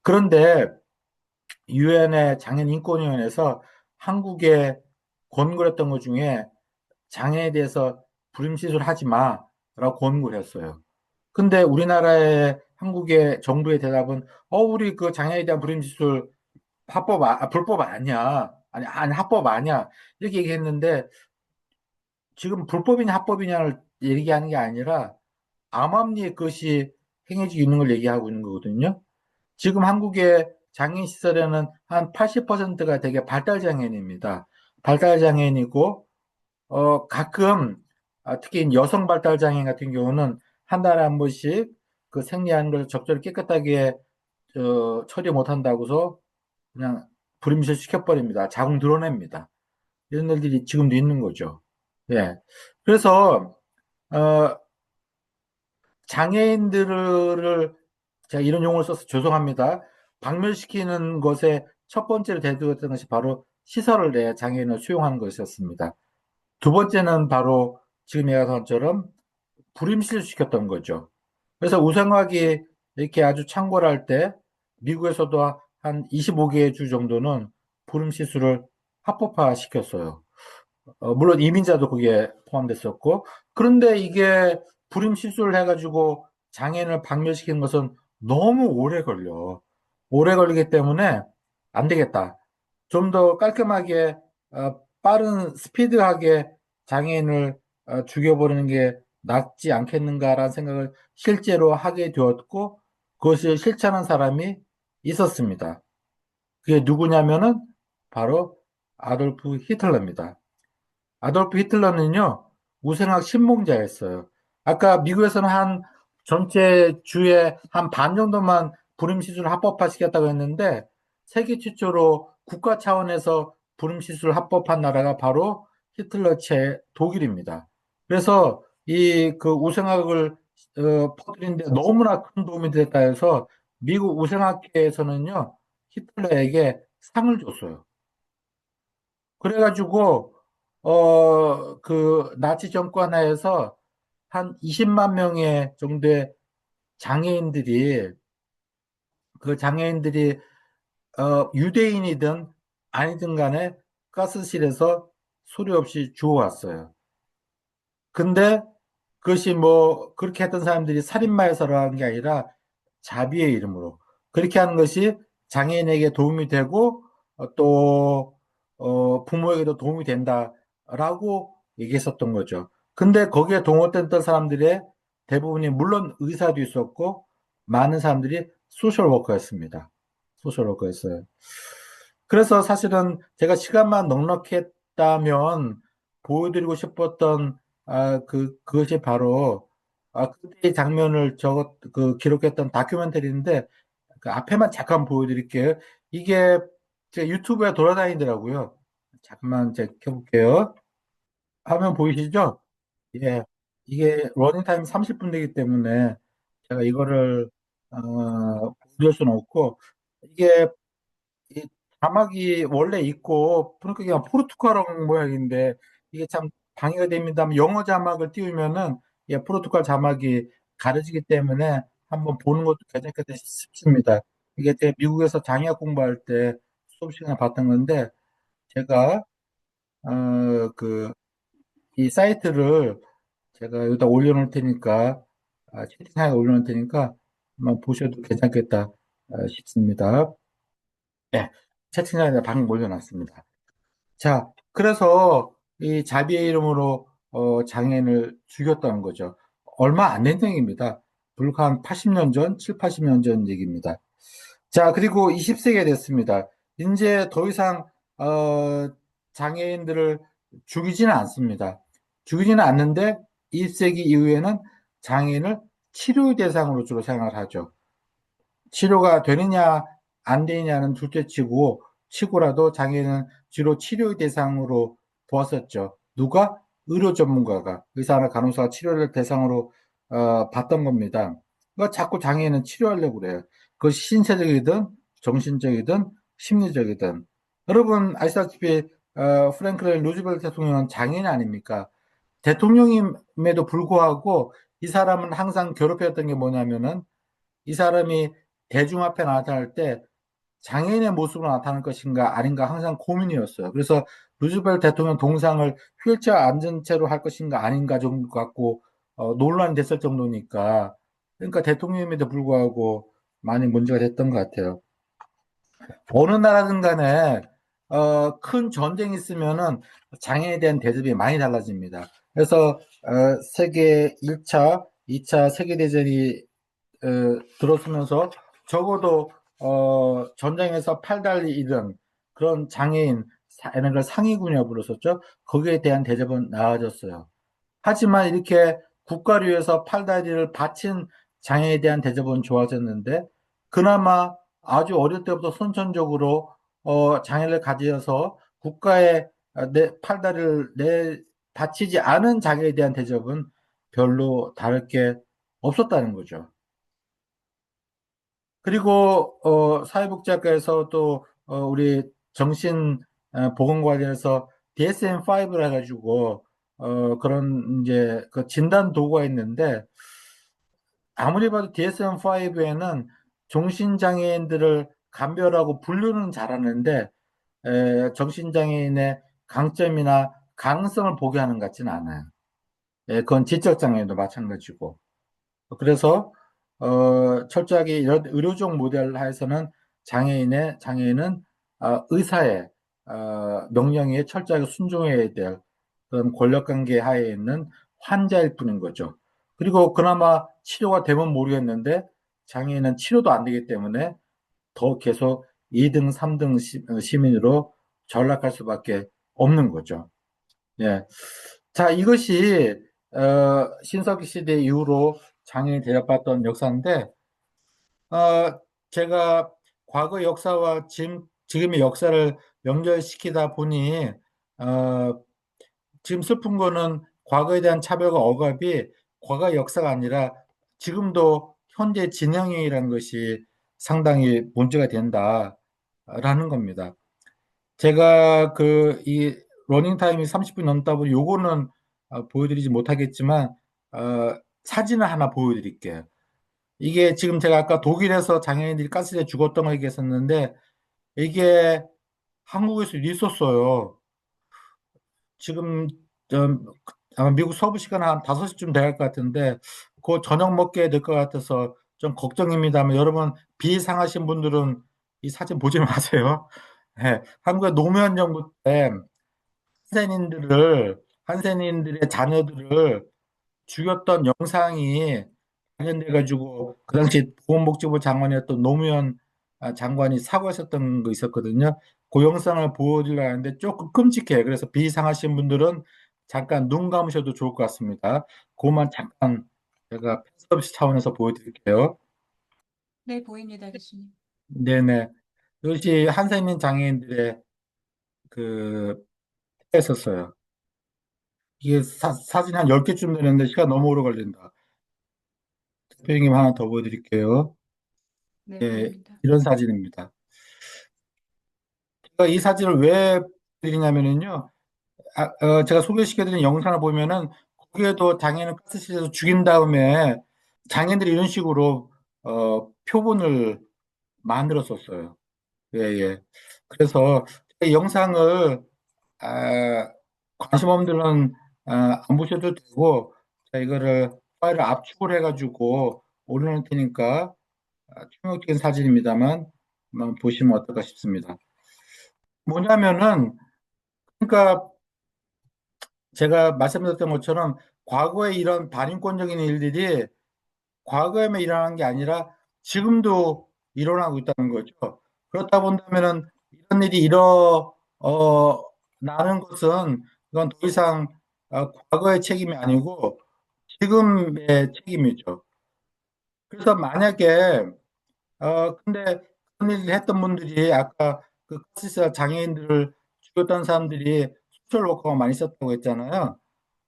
그런데 유엔의 장애인권위원회에서 한국에 권고를 했던 것 중에 장애에 대해서 불임시술 하지 마라고 권고를 했어요. 근데 우리나라의 한국의 정부의 대답은 우리 그 장애에 대한 불임시술 불법 아니야. 아니 합법 아니야. 이렇게 얘기했는데 지금 불법이냐 합법이냐를 얘기하는 게 아니라 암암리의 것이 행해지고 있는 걸 얘기하고 있는 거거든요. 지금 한국의 장애인 시설에는 한 80%가 되게 발달장애인입니다. 발달장애인이고, 가끔, 특히 여성 발달장애인 같은 경우는 한 달에 한 번씩 그 생리하는 걸 적절히 깨끗하게 처리 못한다고서 그냥 불임실 시켜버립니다. 자궁 드러냅니다. 이런 일들이 지금도 있는 거죠. 예. 그래서, 어, 장애인들을, 제가 이런 용어를 써서 죄송합니다. 박멸시키는 것에 첫 번째로 대두했던 것이 바로 시설을 내 장애인을 수용하는 것이었습니다. 두 번째는 바로 지금 얘기한 것처럼 불임실시켰던 거죠. 그래서 우상학이 이렇게 아주 창궐할 때 미국에서도 한 25개 주 정도는 불임시술을 합법화 시켰어요. 물론 이민자도 거기에 포함됐었고, 그런데 이게 불임 실수를 해가지고 장애인을 박멸시키는 것은 너무 오래 걸려. 오래 걸리기 때문에 안 되겠다. 좀 더 깔끔하게, 빠른, 스피드하게 장애인을 죽여버리는 게 낫지 않겠는가라는 생각을 실제로 하게 되었고, 그것을 실천한 사람이 있었습니다. 그게 누구냐면은 바로 아돌프 히틀러입니다. 아돌프 히틀러는요, 우생학 신봉자였어요. 아까 미국에서는 한 전체 주에 한 반 정도만 불임시술을 합법화 시켰다고 했는데, 세계 최초로 국가 차원에서 불임시술을 합법한 나라가 바로 히틀러체 독일입니다. 그래서 이 그 우생학을 퍼뜨리는데 너무나 큰 도움이 됐다 해서 미국 우생학계에서는요, 히틀러에게 상을 줬어요. 그래가지고, 그, 나치 정권 하에서 한 20만 명의 정도의 장애인들이, 그 장애인들이, 유대인이든 아니든 간에 가스실에서 소리 없이 주워왔어요. 근데 그것이 뭐, 그렇게 했던 사람들이 살인마에서라 하는 게 아니라 자비의 이름으로. 그렇게 하는 것이 장애인에게 도움이 되고, 또, 부모에게도 도움이 된다라고 얘기했었던 거죠. 근데 거기에 동원됐던 사람들의 대부분이 물론 의사도 있었고, 많은 사람들이 소셜워커였습니다. 소셜워커였어요. 그래서 사실은 제가 시간만 넉넉했다면 보여드리고 싶었던 그것이 바로 그때의 장면을 기록했던 다큐멘터리인데 그 앞에만 잠깐 보여드릴게요. 이게 제 유튜브에 돌아다니더라고요. 잠깐만 제가 켜볼게요. 화면 보이시죠? 예. 이게 러닝타임 30분 되기 때문에 제가 이거를 보여줄 수는 없고 이게 이 자막이 원래 있고 그러니까 그냥 포르투갈어 모양인데 이게 참 방해가 됩니다. 영어 자막을 띄우면은 예, 포르투갈 자막이 가려지기 때문에 한번 보는 것도 괜찮겠다 싶습니다. 이게 제가 미국에서 장애학 공부할 때 수업 시간에 봤던 건데 제가 그 이 사이트를 제가 여기다 올려놓을 테니까 채팅창에 올려놓을 테니까 한번 보셔도 괜찮겠다 싶습니다. 네, 채팅창에 방금 올려놨습니다. 자, 그래서 이 자비의 이름으로 장애인을 죽였다는 거죠. 얼마 안 된 얘기입니다. 불과 한 80년 전, 7, 80년 전 얘기입니다. 자, 그리고 20세기가 됐습니다. 이제 더 이상 장애인들을 죽이지는 않습니다. 죽이지는 않는데 20세기 이후에는 장애인을 치료의 대상으로 주로 생각을 하죠. 치료가 되느냐 안 되느냐는 둘째치고 치고라도 장애인은 주로 치료의 대상으로 보았었죠. 누가? 의료 전문가가 의사나 간호사가 치료를 대상으로 봤던 겁니다. 그러니까 자꾸 장애인은 치료하려고 그래요. 그것이 신체적이든 정신적이든 심리적이든. 여러분 아시다시피 프랭클린 루즈벨트 대통령은 장애인 아닙니까? 대통령임에도 불구하고 이 사람은 항상 괴롭혔던 게 뭐냐면은 이 사람이 대중 앞에 나타날 때 장애인의 모습으로 나타날 것인가 아닌가 항상 고민이었어요. 그래서 루즈벨트 대통령 동상을 휠체어 앉은 채로 할 것인가 아닌가 정도 갖고 논란이 됐을 정도니까 그러니까 대통령임에도 불구하고 많이 문제가 됐던 것 같아요. 어느 나라든 간에 큰 전쟁이 있으면은 장애에 대한 대접이 많이 달라집니다. 그래서 세계 1차, 2차 세계대전이 들어서면서 적어도 전장에서 팔다리 잃은 그런 장애인, 이런 걸 상위군이라고 불렀었죠. 거기에 대한 대접은 나아졌어요. 하지만 이렇게 국가를 위해서 팔다리를 바친 장애에 대한 대접은 좋아졌는데, 그나마 아주 어릴 때부터 선천적으로 장애를 가지어서 국가에 팔다리를 바치지 않은 장애에 대한 대접은 별로 다를 게 없었다는 거죠. 그리고 사회복지학과에서 또 우리 정신 보건 관련해서 DSM-5를 해가지고 그런 이제 그 진단 도구가 있는데, 아무리 봐도 DSM-5에는 정신장애인들을 감별하고 분류는 잘하는데 정신장애인의 강점이나 가능성을 보게 하는 것 같지는 않아요. 그건 지적장애인도 마찬가지고. 그래서 철저하게 이런 의료적 모델 하에서는 장애인은 의사의 명령에 철저하게 순종해야 될 그런 권력관계 하에 있는 환자일 뿐인 거죠. 그리고 그나마 치료가 되면 모르겠는데 장애인은 치료도 안 되기 때문에 더 계속 2등, 3등 시민으로 전락할 수밖에 없는 거죠. 예. 자, 이것이 신석기 시대 이후로 장애인 대접받던 역사인데, 제가 과거 역사와 지금의 역사를 연결시키다 보니, 어, 지금 슬픈 거는 과거에 대한 차별과 억압이 과거 역사가 아니라 지금도 현재 진행형이라는 것이 상당히 문제가 된다라는 겁니다. 제가 이 러닝 타임이 30분 넘다 보니 요거는 보여드리지 못하겠지만, 어, 사진을 하나 보여드릴게요. 이게 지금 제가 아까 독일에서 장애인들이 가스에 죽었던 거 얘기했었는데, 이게 한국에서 있었어요. 지금 아마 미국 서부 시간 한 5시쯤 돼갈 것 같은데, 그 저녁 먹게 될 것 같아서 좀 걱정입니다만, 여러분 비상하신 분들은 이 사진 보지 마세요. 네, 한국의 노무현 정부 때 한센인들의 자녀들을 죽였던 영상이 관련돼가지고 그 당시 보건복지부 장관이었던 노무현 장관이 사과하셨던 거 있었거든요. 그 영상을 보여드리려 하는데 조금 끔찍해요. 그래서 비상하신 분들은 잠깐 눈 감으셔도 좋을 것 같습니다. 그것만 잠깐 제가 팬서비스 차원에서 보여드릴게요. 네, 보입니다, 교수님. 네네. 이것이 한센인 장애인들의 그 했었어요. 이게 사진 한 10개쯤 되는데 시간 너무 오래 걸린다. 대표님 하나 더 보여드릴게요. 네, 예, 보입니다. 이런 사진입니다. 제가 이 사진을 왜 드리냐면은요, 제가 소개시켜드린 영상을 보면은 거기에도 장애인을 가스실에서 죽인 다음에 장애인들이 이런 식으로 표본을 만들었었어요. 예, 예. 그래서 이 영상을 아, 관심 없는 분들은 안 보셔도 되고, 자, 이거를 파일을 압축을 해가지고 올려놓을 테니까 충격적인 사진입니다만 한번 보시면 어떨까 싶습니다. 뭐냐면은, 그러니까 제가 말씀드렸던 것처럼 과거에 이런 반인권적인 일들이 과거에만 일어나는 게 아니라 지금도 일어나고 있다는 거죠. 그렇다 본다면은 이런 일이 나는 것은 이건 더 이상 과거의 책임이 아니고 지금의 책임이죠. 그래서 만약에 근데 그런 일을 했던 분들이 아까 그 카시스 장애인들을 죽였던 사람들이 소셜 워커가 많이 있었다고 했잖아요.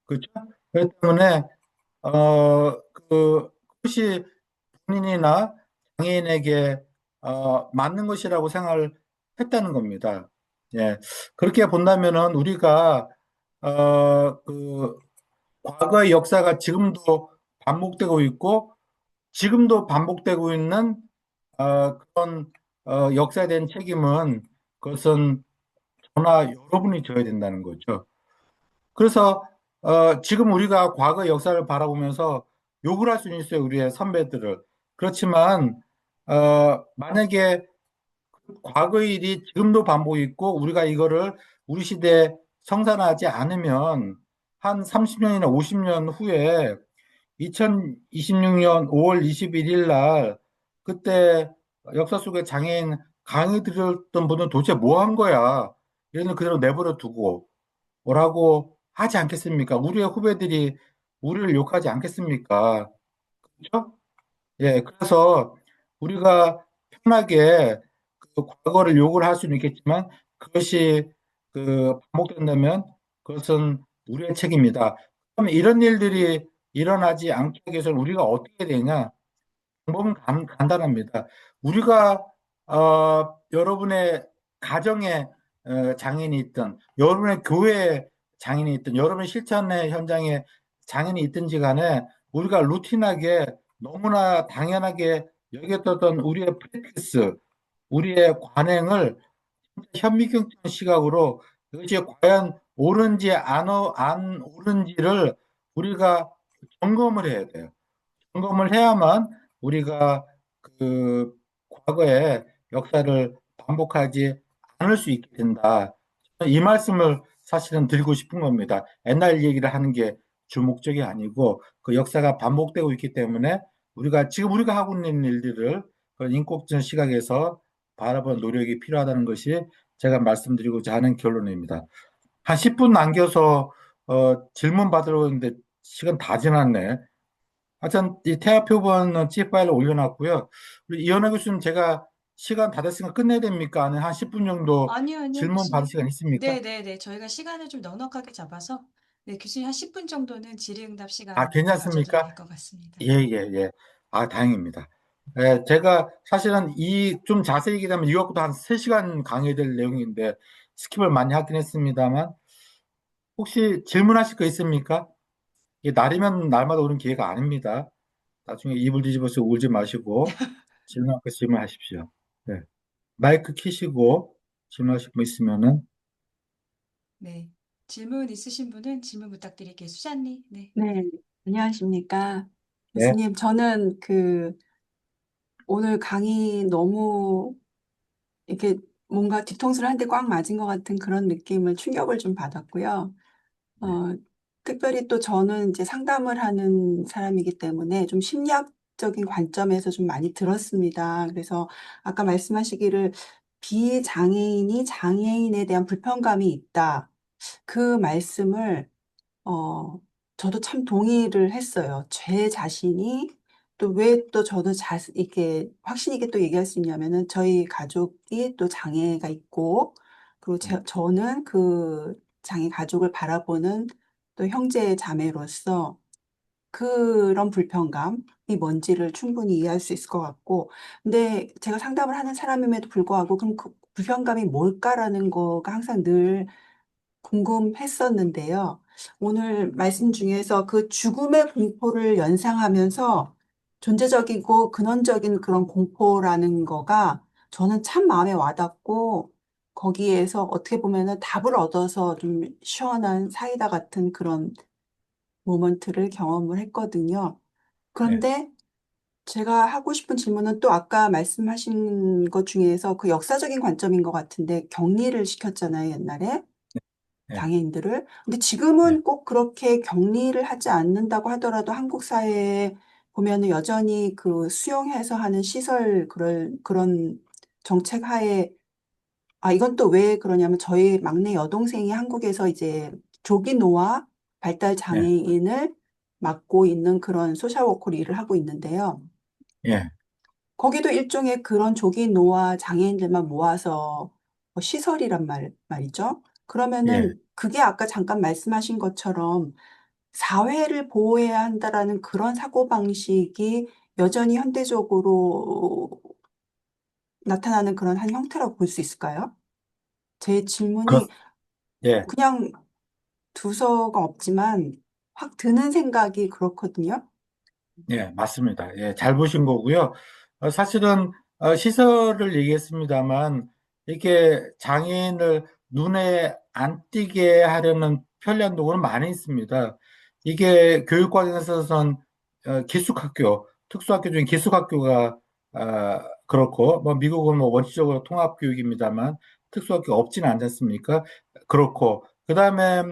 그렇죠? 그렇기 때문에 그것이 본인이나 장애인에게 맞는 것이라고 생각을 했다는 겁니다. 예. 그렇게 본다면은 우리가 과거의 역사가 지금도 반복되고 있고 지금도 반복되고 있는 그런 역사에 대한 책임은 그것은 저나 여러분이 져야 된다는 거죠. 그래서 지금 우리가 과거 역사를 바라보면서 욕을 할 수는 있어요, 우리의 선배들을. 그렇지만 만약에 과거의 일이 지금도 반복이 있고 우리가 이거를 우리 시대에 청산하지 않으면 한 30년이나 50년 후에 2026년 5월 21일 날 그때 역사 속에 장애인 강의 들었던 분은 도대체 뭐 한 거야? 이런 그대로 내버려 두고 뭐라고 하지 않겠습니까? 우리의 후배들이 우리를 욕하지 않겠습니까? 그렇죠? 예, 그래서 우리가 편하게 그 과거를 욕을 할 수는 있겠지만 그것이 반복된다면 그것은 우리의 책임이다. 그럼 이런 일들이 일어나지 않게 하기 위해서는 우리가 어떻게 되냐? 방법은 간단합니다. 우리가 여러분의 가정에 장애인이 있든, 여러분의 교회에 장애인이 있든, 여러분의 실천의 현장에 장애인이 있든지 간에 우리가 루틴하게 너무나 당연하게 여겼던 우리의 프랙티스, 우리의 관행을 현미경적 시각으로 이것이 과연 옳은지 안 옳은지를 우리가 점검을 해야 돼요. 점검을 해야만 우리가 그 과거의 역사를 반복하지 않을 수 있게 된다. 이 말씀을 사실은 드리고 싶은 겁니다. 옛날 얘기를 하는 게 주 목적이 아니고 그 역사가 반복되고 있기 때문에 지금 우리가 하고 있는 일들을 그 인국전 시각에서 바라보는 노력이 필요하다는 것이 제가 말씀드리고자 하는 결론입니다. 한 10분 남겨서 질문 받으러 했는데 시간 다 지났네. 하여튼 이 태아표본은 C 파일로 올려놨고요. 우리 이현아 교수님 제가 시간 다 됐으니까 끝내야 됩니까? 아니면 한 10분 정도 아니요, 아니요, 질문 받을 교수님. 시간 있습니까? 네네네. 저희가 시간을 좀 넉넉하게 잡아서, 네, 교수님 한 10분 정도는 질의응답 아, 시간 가져도 괜찮습니까? 될 것 같습니다. 예, 예, 예. 아, 다행입니다. 예, 제가 사실은 좀 자세히 얘기하면 이것보다 한 3시간 강의될 내용인데 스킵을 많이 하긴 했습니다만 혹시 질문하실 거 있습니까? 이게 날이면 날마다 오는 기회가 아닙니다. 나중에 이불 뒤집어서 울지 마시고 질문할 거 질문하십시오. 네. 마이크 키시고 질문하실 분 있으면은 네. 질문 있으신 분은 질문 부탁드릴게요. 수잔님. 네. 네, 안녕하십니까. 네, 교수님, 저는 오늘 강의 너무 이렇게 뭔가 뒤통수를 한 대 꽉 맞은 것 같은 그런 느낌을 충격을 좀 받았고요. 네, 어, 특별히 또 저는 이제 상담을 하는 사람이기 때문에 좀 심리학적인 관점에서 좀 많이 들었습니다. 그래서 아까 말씀하시기를 비장애인이 장애인에 대한 불편감이 있다. 그 말씀을 어, 저도 참 동의를 했어요. 제 자신이 또 왜 또 저도 이렇게 확신 있게 또 얘기할 수 있냐면은 저희 가족이 또 장애가 있고 그리고 네, 저는 그 장애 가족을 바라보는 또 형제 자매로서 그런 불편감이 뭔지를 충분히 이해할 수 있을 것 같고 근데 제가 상담을 하는 사람임에도 불구하고 그럼 그 불편감이 뭘까라는 거가 항상 늘 궁금했었는데요. 오늘 말씀 중에서 그 죽음의 공포를 연상하면서 존재적이고 근원적인 그런 공포라는 거가 저는 참 마음에 와닿고 거기에서 어떻게 보면은 답을 얻어서 좀 시원한 사이다 같은 그런 모먼트를 경험을 했거든요. 네, 그런데 제가 하고 싶은 질문은 또 아까 말씀하신 것 중에서 그 역사적인 관점인 것 같은데 격리를 시켰잖아요, 옛날에. 네, 장애인들을. 근데 네, 지금은 꼭 그렇게 격리를 하지 않는다고 하더라도 한국 사회에 보면은 여전히 그 수용해서 하는 시설 그런 정책 하에 이건 또 왜 그러냐면 저희 막내 여동생이 한국에서 이제 조기 노화 발달 네, 장애인을 맡고 있는 그런 소셜워커로 일을 하고 있는데요. 예, 거기도 일종의 그런 조기 노화 장애인들만 모아서 시설이란 말이죠. 예, 그러면은 그게 아까 잠깐 말씀하신 것처럼 사회를 보호해야 한다라는 그런 사고방식이 여전히 현대적으로 나타나는 그런 한 형태라고 볼 수 있을까요? 제 그렇, 질문이 예, 그냥 두서가 없지만 확 드는 생각이 그렇거든요. 예, 맞습니다. 예, 잘 보신 거고요. 사실은 시설을 얘기했습니다만 이렇게 장애인을 눈에 안 띄게 하려는 편리한 도구는 많이 있습니다. 이게 교육 과정에서는 기숙학교, 특수학교 중에 기숙학교가 그렇고 뭐 미국은 뭐 원칙적으로 통합교육입니다만 특수학교 없지는 않지 않습니까? 그렇고 그다음에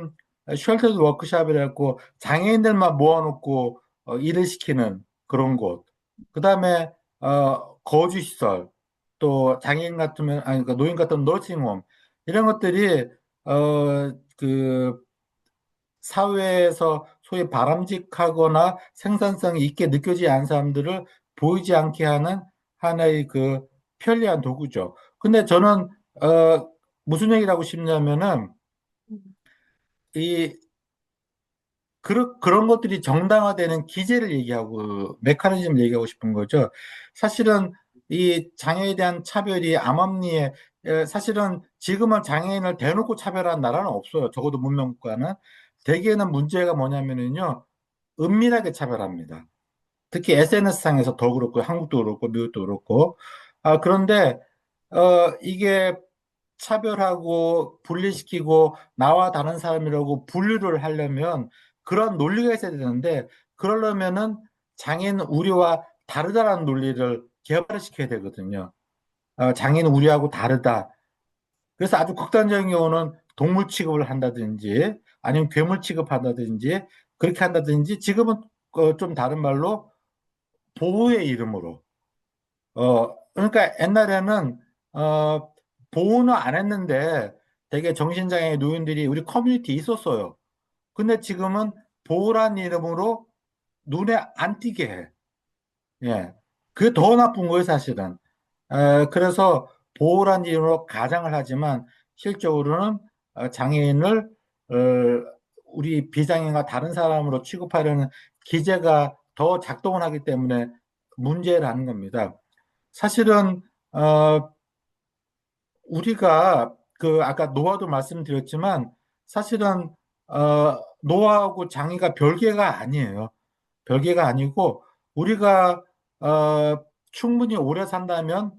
쉘터드 워크숍이라고 장애인들만 모아놓고 일을 시키는 그런 곳. 그다음에 거주시설. 또 장애인 같으면, 아니, 그 노인 같은 너싱홈, 이런 것들이, 그, 사회에서 소위 바람직하거나 생산성이 있게 느껴지지 않은 사람들을 보이지 않게 하는 하나의 그 편리한 도구죠. 근데 저는, 무슨 얘기를 하고 싶냐면은, 이 그런 것들이 정당화되는 기제를 얘기하고, 메커니즘을 얘기하고 싶은 거죠. 사실은 이 장애에 대한 차별이 암암리에, 사실은 지금은 장애인을 대놓고 차별하는 나라는 없어요. 적어도 문명국가는. 대개는 문제가 뭐냐면은요, 은밀하게 차별합니다. 특히 SNS상에서 더 그렇고, 한국도 그렇고, 미국도 그렇고. 그런데, 이게 차별하고 분리시키고 나와 다른 사람이라고 분류를 하려면 그런 논리가 있어야 되는데, 그러려면은 장애인 우리와 다르다라는 논리를 개발시켜야 되거든요. 장애인 우리하고 다르다. 그래서 아주 극단적인 경우는 동물 취급을 한다든지 아니면 괴물 취급한다든지 그렇게 한다든지, 지금은 좀 다른 말로 보호의 이름으로. 그러니까 옛날에는, 보호는 안 했는데 되게 정신장애 노인들이 우리 커뮤니티에 있었어요. 근데 지금은 보호란 이름으로 눈에 안 띄게 해. 예. 그게 더 나쁜 거예요, 사실은. 그래서 보호란 이름으로 가장을 하지만 실적으로는 장애인을 어, 우리 비장애인과 다른 사람으로 취급하려는 기제가 더 작동을 하기 때문에 문제라는 겁니다. 사실은 우리가 그 아까 노화도 말씀드렸지만, 사실은 노화하고 장애가 별개가 아니에요. 별개가 아니고, 우리가 충분히 오래 산다면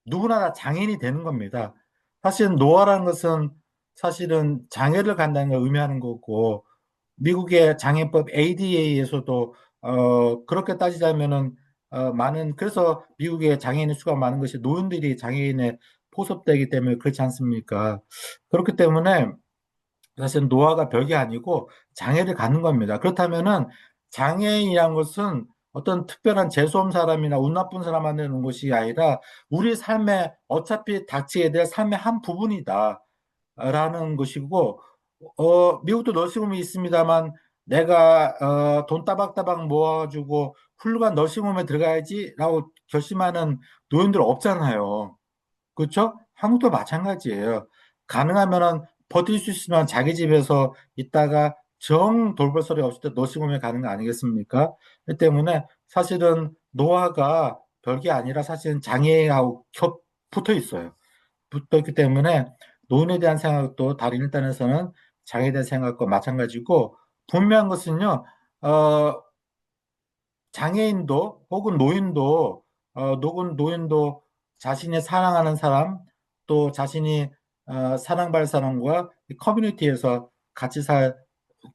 누구나 다 장애인이 되는 겁니다. 사실은 노화라는 것은 사실은 장애를 간다는 걸 의미하는 거고, 미국의 장애법 ADA에서도 그렇게 따지자면은 많은, 그래서 미국의 장애인의 수가 많은 것이 노인들이 장애인에 포섭되기 때문에 그렇지 않습니까? 그렇기 때문에 사실 노화가 별게 아니고 장애를 갖는 겁니다. 그렇다면은 장애인이란 것은 어떤 특별한 재수없는 사람이나 운 나쁜 사람만 되는 것이 아니라 우리 삶에 어차피 닥치게 될 삶의 한 부분이다. 라는 것이고, 미국도 너싱홈이 있습니다만 내가 돈 따박따박 모아가지고 훌륭한 너싱홈에 들어가야지라고 결심하는 노인들 없잖아요. 그렇죠? 한국도 마찬가지예요. 가능하면은 버틸 수 있으면 자기 집에서 있다가 정 돌볼 소리 없을 때 너싱홈에 가는 거 아니겠습니까? 그 때문에 사실은 노화가 별게 아니라 사실은 장애하고 붙어 있어요. 붙어 있기 때문에 노인에 대한 생각도 다른 일단에서는 장애에 대한 생각과 마찬가지고, 분명한 것은요, 장애인도 혹은 노인도, 노인도 자신이 사랑하는 사람, 또 자신이 사랑받을 사람과 이 커뮤니티에서 같이 살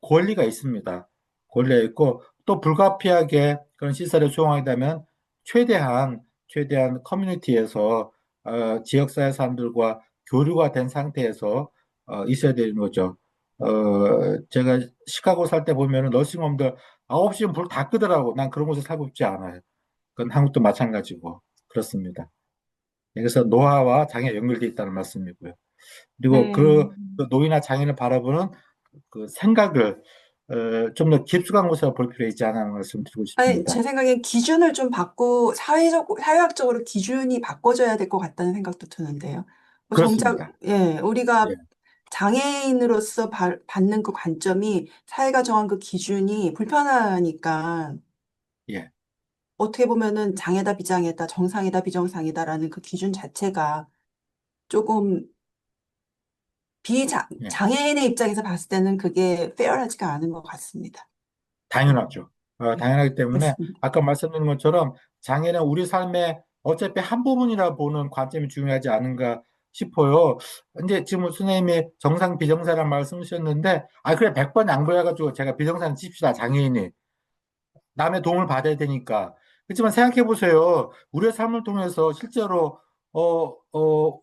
권리가 있습니다. 권리가 있고, 또 불가피하게 그런 시설에 수용하게 되면 최대한 커뮤니티에서 지역사회 사람들과 교류가 된 상태에서 있어야 되는 거죠. 제가 시카고 살 때 보면은 너싱홈들 9시면 불 다 끄더라고. 난 그런 곳에 살고 싶지 않아요. 그건 한국도 마찬가지고. 그렇습니다. 그래서 노화와 장애 연결되어 있다는 말씀이고요. 그리고 네. 그 노인이나 장애인을 바라보는 그 생각을 좀 더 깊숙한 곳에서 볼 필요 있지 않나 하는 말씀 드리고 아니, 싶습니다. 제 생각엔 기준을 좀 사회학적으로 기준이 바꿔져야 될 것 같다는 생각도 드는데요. 정작, 그렇습니다. 예, 예, 우리가 장애인으로서 받는 그 관점이 사회가 정한 그 기준이 불편하니까 예, 어떻게 보면은 장애다, 비장애다, 정상이다, 비정상이다라는 그 기준 자체가 조금 예. 장애인의 입장에서 봤을 때는 그게 페어하지가 않은 것 같습니다. 네, 당연하죠. 네, 당연하기 때문에 그렇습니다. 아까 말씀드린 것처럼 장애는 우리 삶의 어차피 한 부분이라 보는 관점이 중요하지 않은가 싶어요. 근데 지금 선생님이 정상 비정상이라는 말씀 주셨는데, 그래 100번 양보해가지고 제가 비정상 칩시다, 장애인이. 남의 도움을 받아야 되니까. 그렇지만 생각해 보세요. 우리의 삶을 통해서 실제로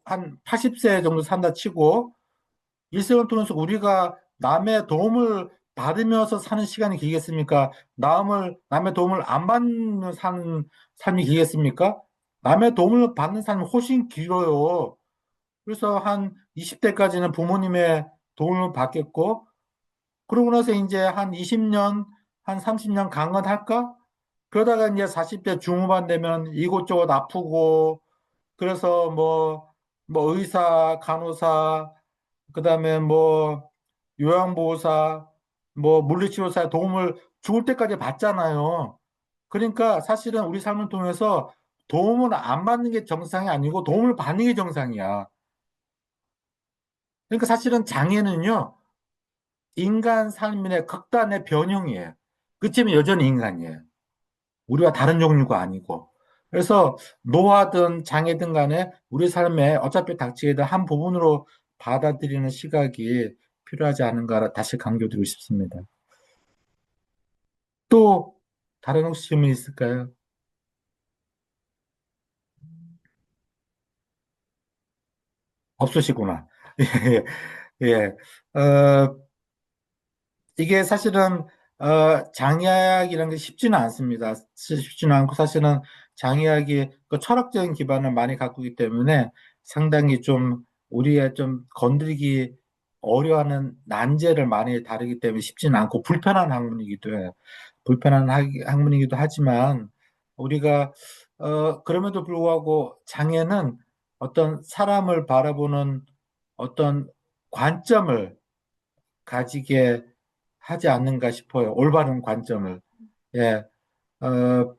한 80세 정도 산다 치고 일생을 통해서 우리가 남의 도움을 받으면서 사는 시간이 길겠습니까? 남의 도움을 안 받는 사는 삶이 길겠습니까? 남의 도움을 받는 사람이 훨씬 길어요. 그래서 한 20대까지는 부모님의 도움을 받겠고, 그러고 나서 이제 한 20년, 한 30년 강건할까? 그러다가 이제 40대 중후반 되면 이곳저곳 아프고, 그래서 뭐 의사, 간호사, 그다음에 뭐 요양보호사, 뭐 물리치료사의 도움을 죽을 때까지 받잖아요. 그러니까 사실은 우리 삶을 통해서 도움을 안 받는 게 정상이 아니고 도움을 받는 게 정상이야. 그러니까 사실은 장애는요, 인간 삶의 극단의 변형이에요. 그치만 여전히 인간이에요. 우리와 다른 종류가 아니고. 그래서 노화든 장애든 간에 우리 삶에 어차피 닥치게 될 한 부분으로 받아들이는 시각이 필요하지 않은가 다시 강조드리고 싶습니다. 또 다른 혹시 질문 있을까요? 없으시구나. 예, 예. 이게 사실은 장의학이라는 게 쉽지는 않습니다. 쉽지는 않고 사실은 장의학이 그 철학적인 기반을 많이 갖고 있기 때문에 상당히 좀 우리의 좀 건드리기 어려워하는 난제를 많이 다루기 때문에 쉽지는 않고 불편한 학문이기도 해요. 불편한 학문이기도 하지만 우리가 그럼에도 불구하고 장애는 어떤 사람을 바라보는 어떤 관점을 가지게 하지 않는가 싶어요. 올바른 관점을. 예, 어,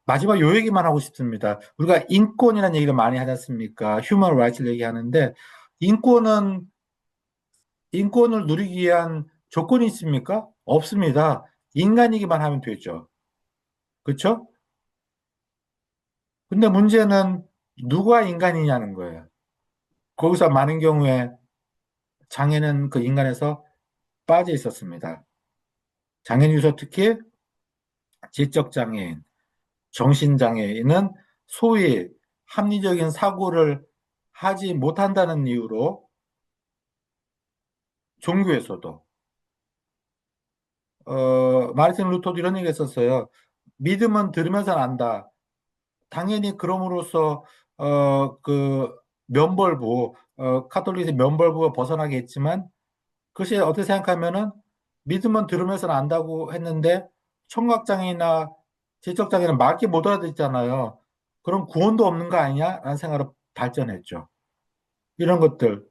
마지막 요 얘기만 하고 싶습니다. 우리가 인권이라는 얘기를 많이 하지 않습니까? 휴먼 라이츠를 얘기하는데, 인권은, 인권을 누리기 위한 조건이 있습니까? 없습니다. 인간이기만 하면 되죠. 그렇죠? 근데 문제는 누가 인간이냐는 거예요. 거기서 많은 경우에 장애는 그 인간에서 빠져 있었습니다. 장애 중에서 특히 지적 장애인, 정신장애인은 소위 합리적인 사고를 하지 못한다는 이유로 종교에서도 마르틴 루터도 이런 얘기 했었어요. 믿음은 들으면서 안다. 당연히 그럼으로써 그 면벌부 카톨릭의 면벌부가 벗어나게 했지만 그것이 어떻게 생각하면은 믿음은 들으면서 안다고 했는데 청각장애나 지적장애는 말귀 못 알아듣잖아요. 그럼 구원도 없는 거 아니냐? 라는 생각으로 발전했죠. 이런 것들.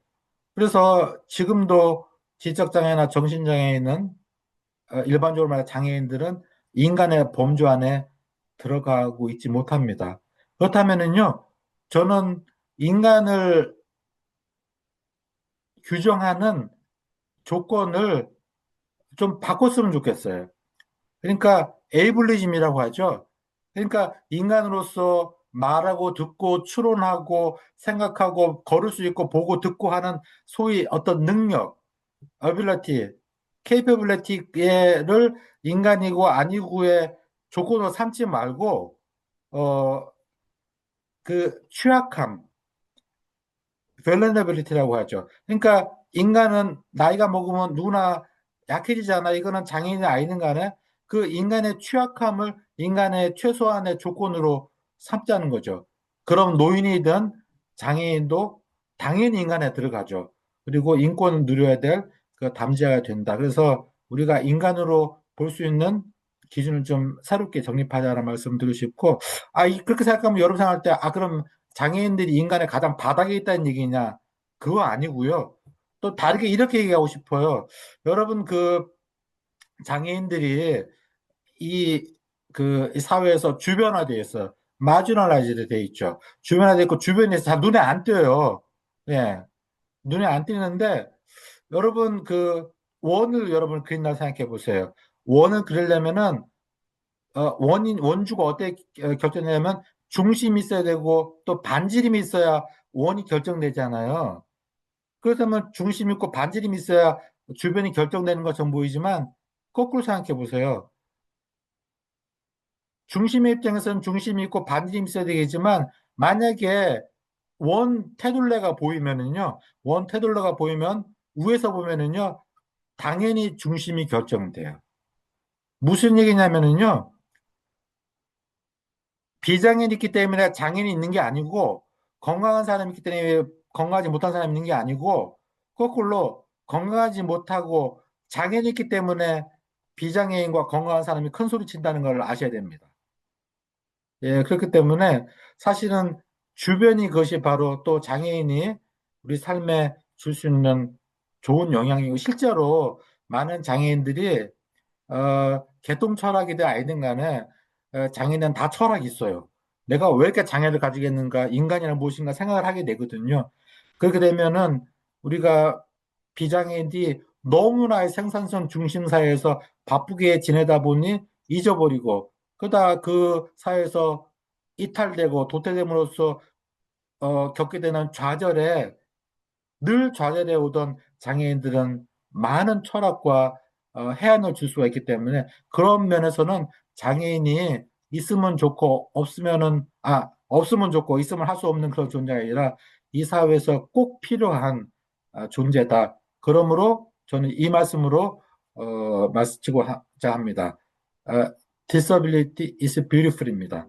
그래서 지금도 지적장애나 정신장애인은 일반적으로 말해 장애인들은 인간의 범주 안에 들어가고 있지 못합니다. 그렇다면은요, 저는 인간을 규정하는 조건을 좀 바꿨으면 좋겠어요. 그러니까 에이블리즘이라고 하죠. 그러니까 인간으로서 말하고 듣고 추론하고 생각하고 걸을 수 있고 보고 듣고 하는 소위 어떤 능력, ability, capability를 인간이고 아니고의 조건으로 삼지 말고 어 그 취약함, vulnerability라고 하죠. 그러니까 인간은 나이가 먹으면 누구나 약해지잖아. 이거는 장애인이 아니는 간에 그 인간의 취약함을 인간의 최소한의 조건으로 삼자는 거죠. 그럼 노인이든 장애인도 당연히 인간에 들어가죠. 그리고 인권을 누려야 될 그 담대해야 된다. 그래서 우리가 인간으로 볼 수 있는 기준을 좀 새롭게 정립하자는 말씀 드리고 싶고, 그렇게 생각하면 여러분 생각할 때, 그럼 장애인들이 인간의 가장 바닥에 있다는 얘기냐? 그거 아니고요. 또 다르게 이렇게 얘기하고 싶어요. 여러분 그 장애인들이 이 이 사회에서 주변화되어 있어. 마지널라이즈드 돼 있죠. 주변화돼 있고 주변에서 잘 눈에 안 띄어요. 예. 눈에 안 띄는데 여러분 그 원을 여러분 그린다고 생각해 보세요. 원을 그리려면은 원주가 어떻게 결정되냐면 중심이 있어야 되고 또 반지름이 있어야 원이 결정되잖아요. 그렇다면 중심 있고 반지름이 있어야 주변이 결정되는 것처럼 보이지만 거꾸로 생각해 보세요. 중심의 입장에서는 중심이 있고 반지름이 있어야 되겠지만 만약에 원 테둘레가 보이면은요, 원 테둘레가 보이면 위에서 보면은요, 당연히 중심이 결정돼요. 무슨 얘기냐면은요, 비장애인이 있기 때문에 장애인이 있는 게 아니고 건강한 사람이 있기 때문에 건강하지 못한 사람이 있는 게 아니고 거꾸로 건강하지 못하고 장애인이 있기 때문에 비장애인과 건강한 사람이 큰 소리 친다는 걸 아셔야 됩니다. 예, 그렇기 때문에 사실은 주변이 그것이 바로 또 장애인이 우리 삶에 줄 수 있는 좋은 영향이고 실제로 많은 장애인들이 개똥 철학이든 아니든 간에 장애인은 다 철학이 있어요. 내가 왜 이렇게 장애를 가지겠는가, 인간이란 무엇인가 생각을 하게 되거든요. 그렇게 되면은 우리가 비장애인이 너무나 생산성 중심 사회에서 바쁘게 지내다 보니 잊어버리고, 그러다 그 사회에서 이탈되고 도태됨으로써 겪게 되는 좌절에 늘 좌절해 오던 장애인들은 많은 철학과 해안을 줄 수가 있기 때문에 그런 면에서는 장애인이 있으면 좋고 없으면 좋고 있으면 할 수 없는 그런 존재가 아니라 이 사회에서 꼭 필요한 존재다. 그러므로 저는 이 말씀으로 마치고자 합니다. Disability is beautiful입니다.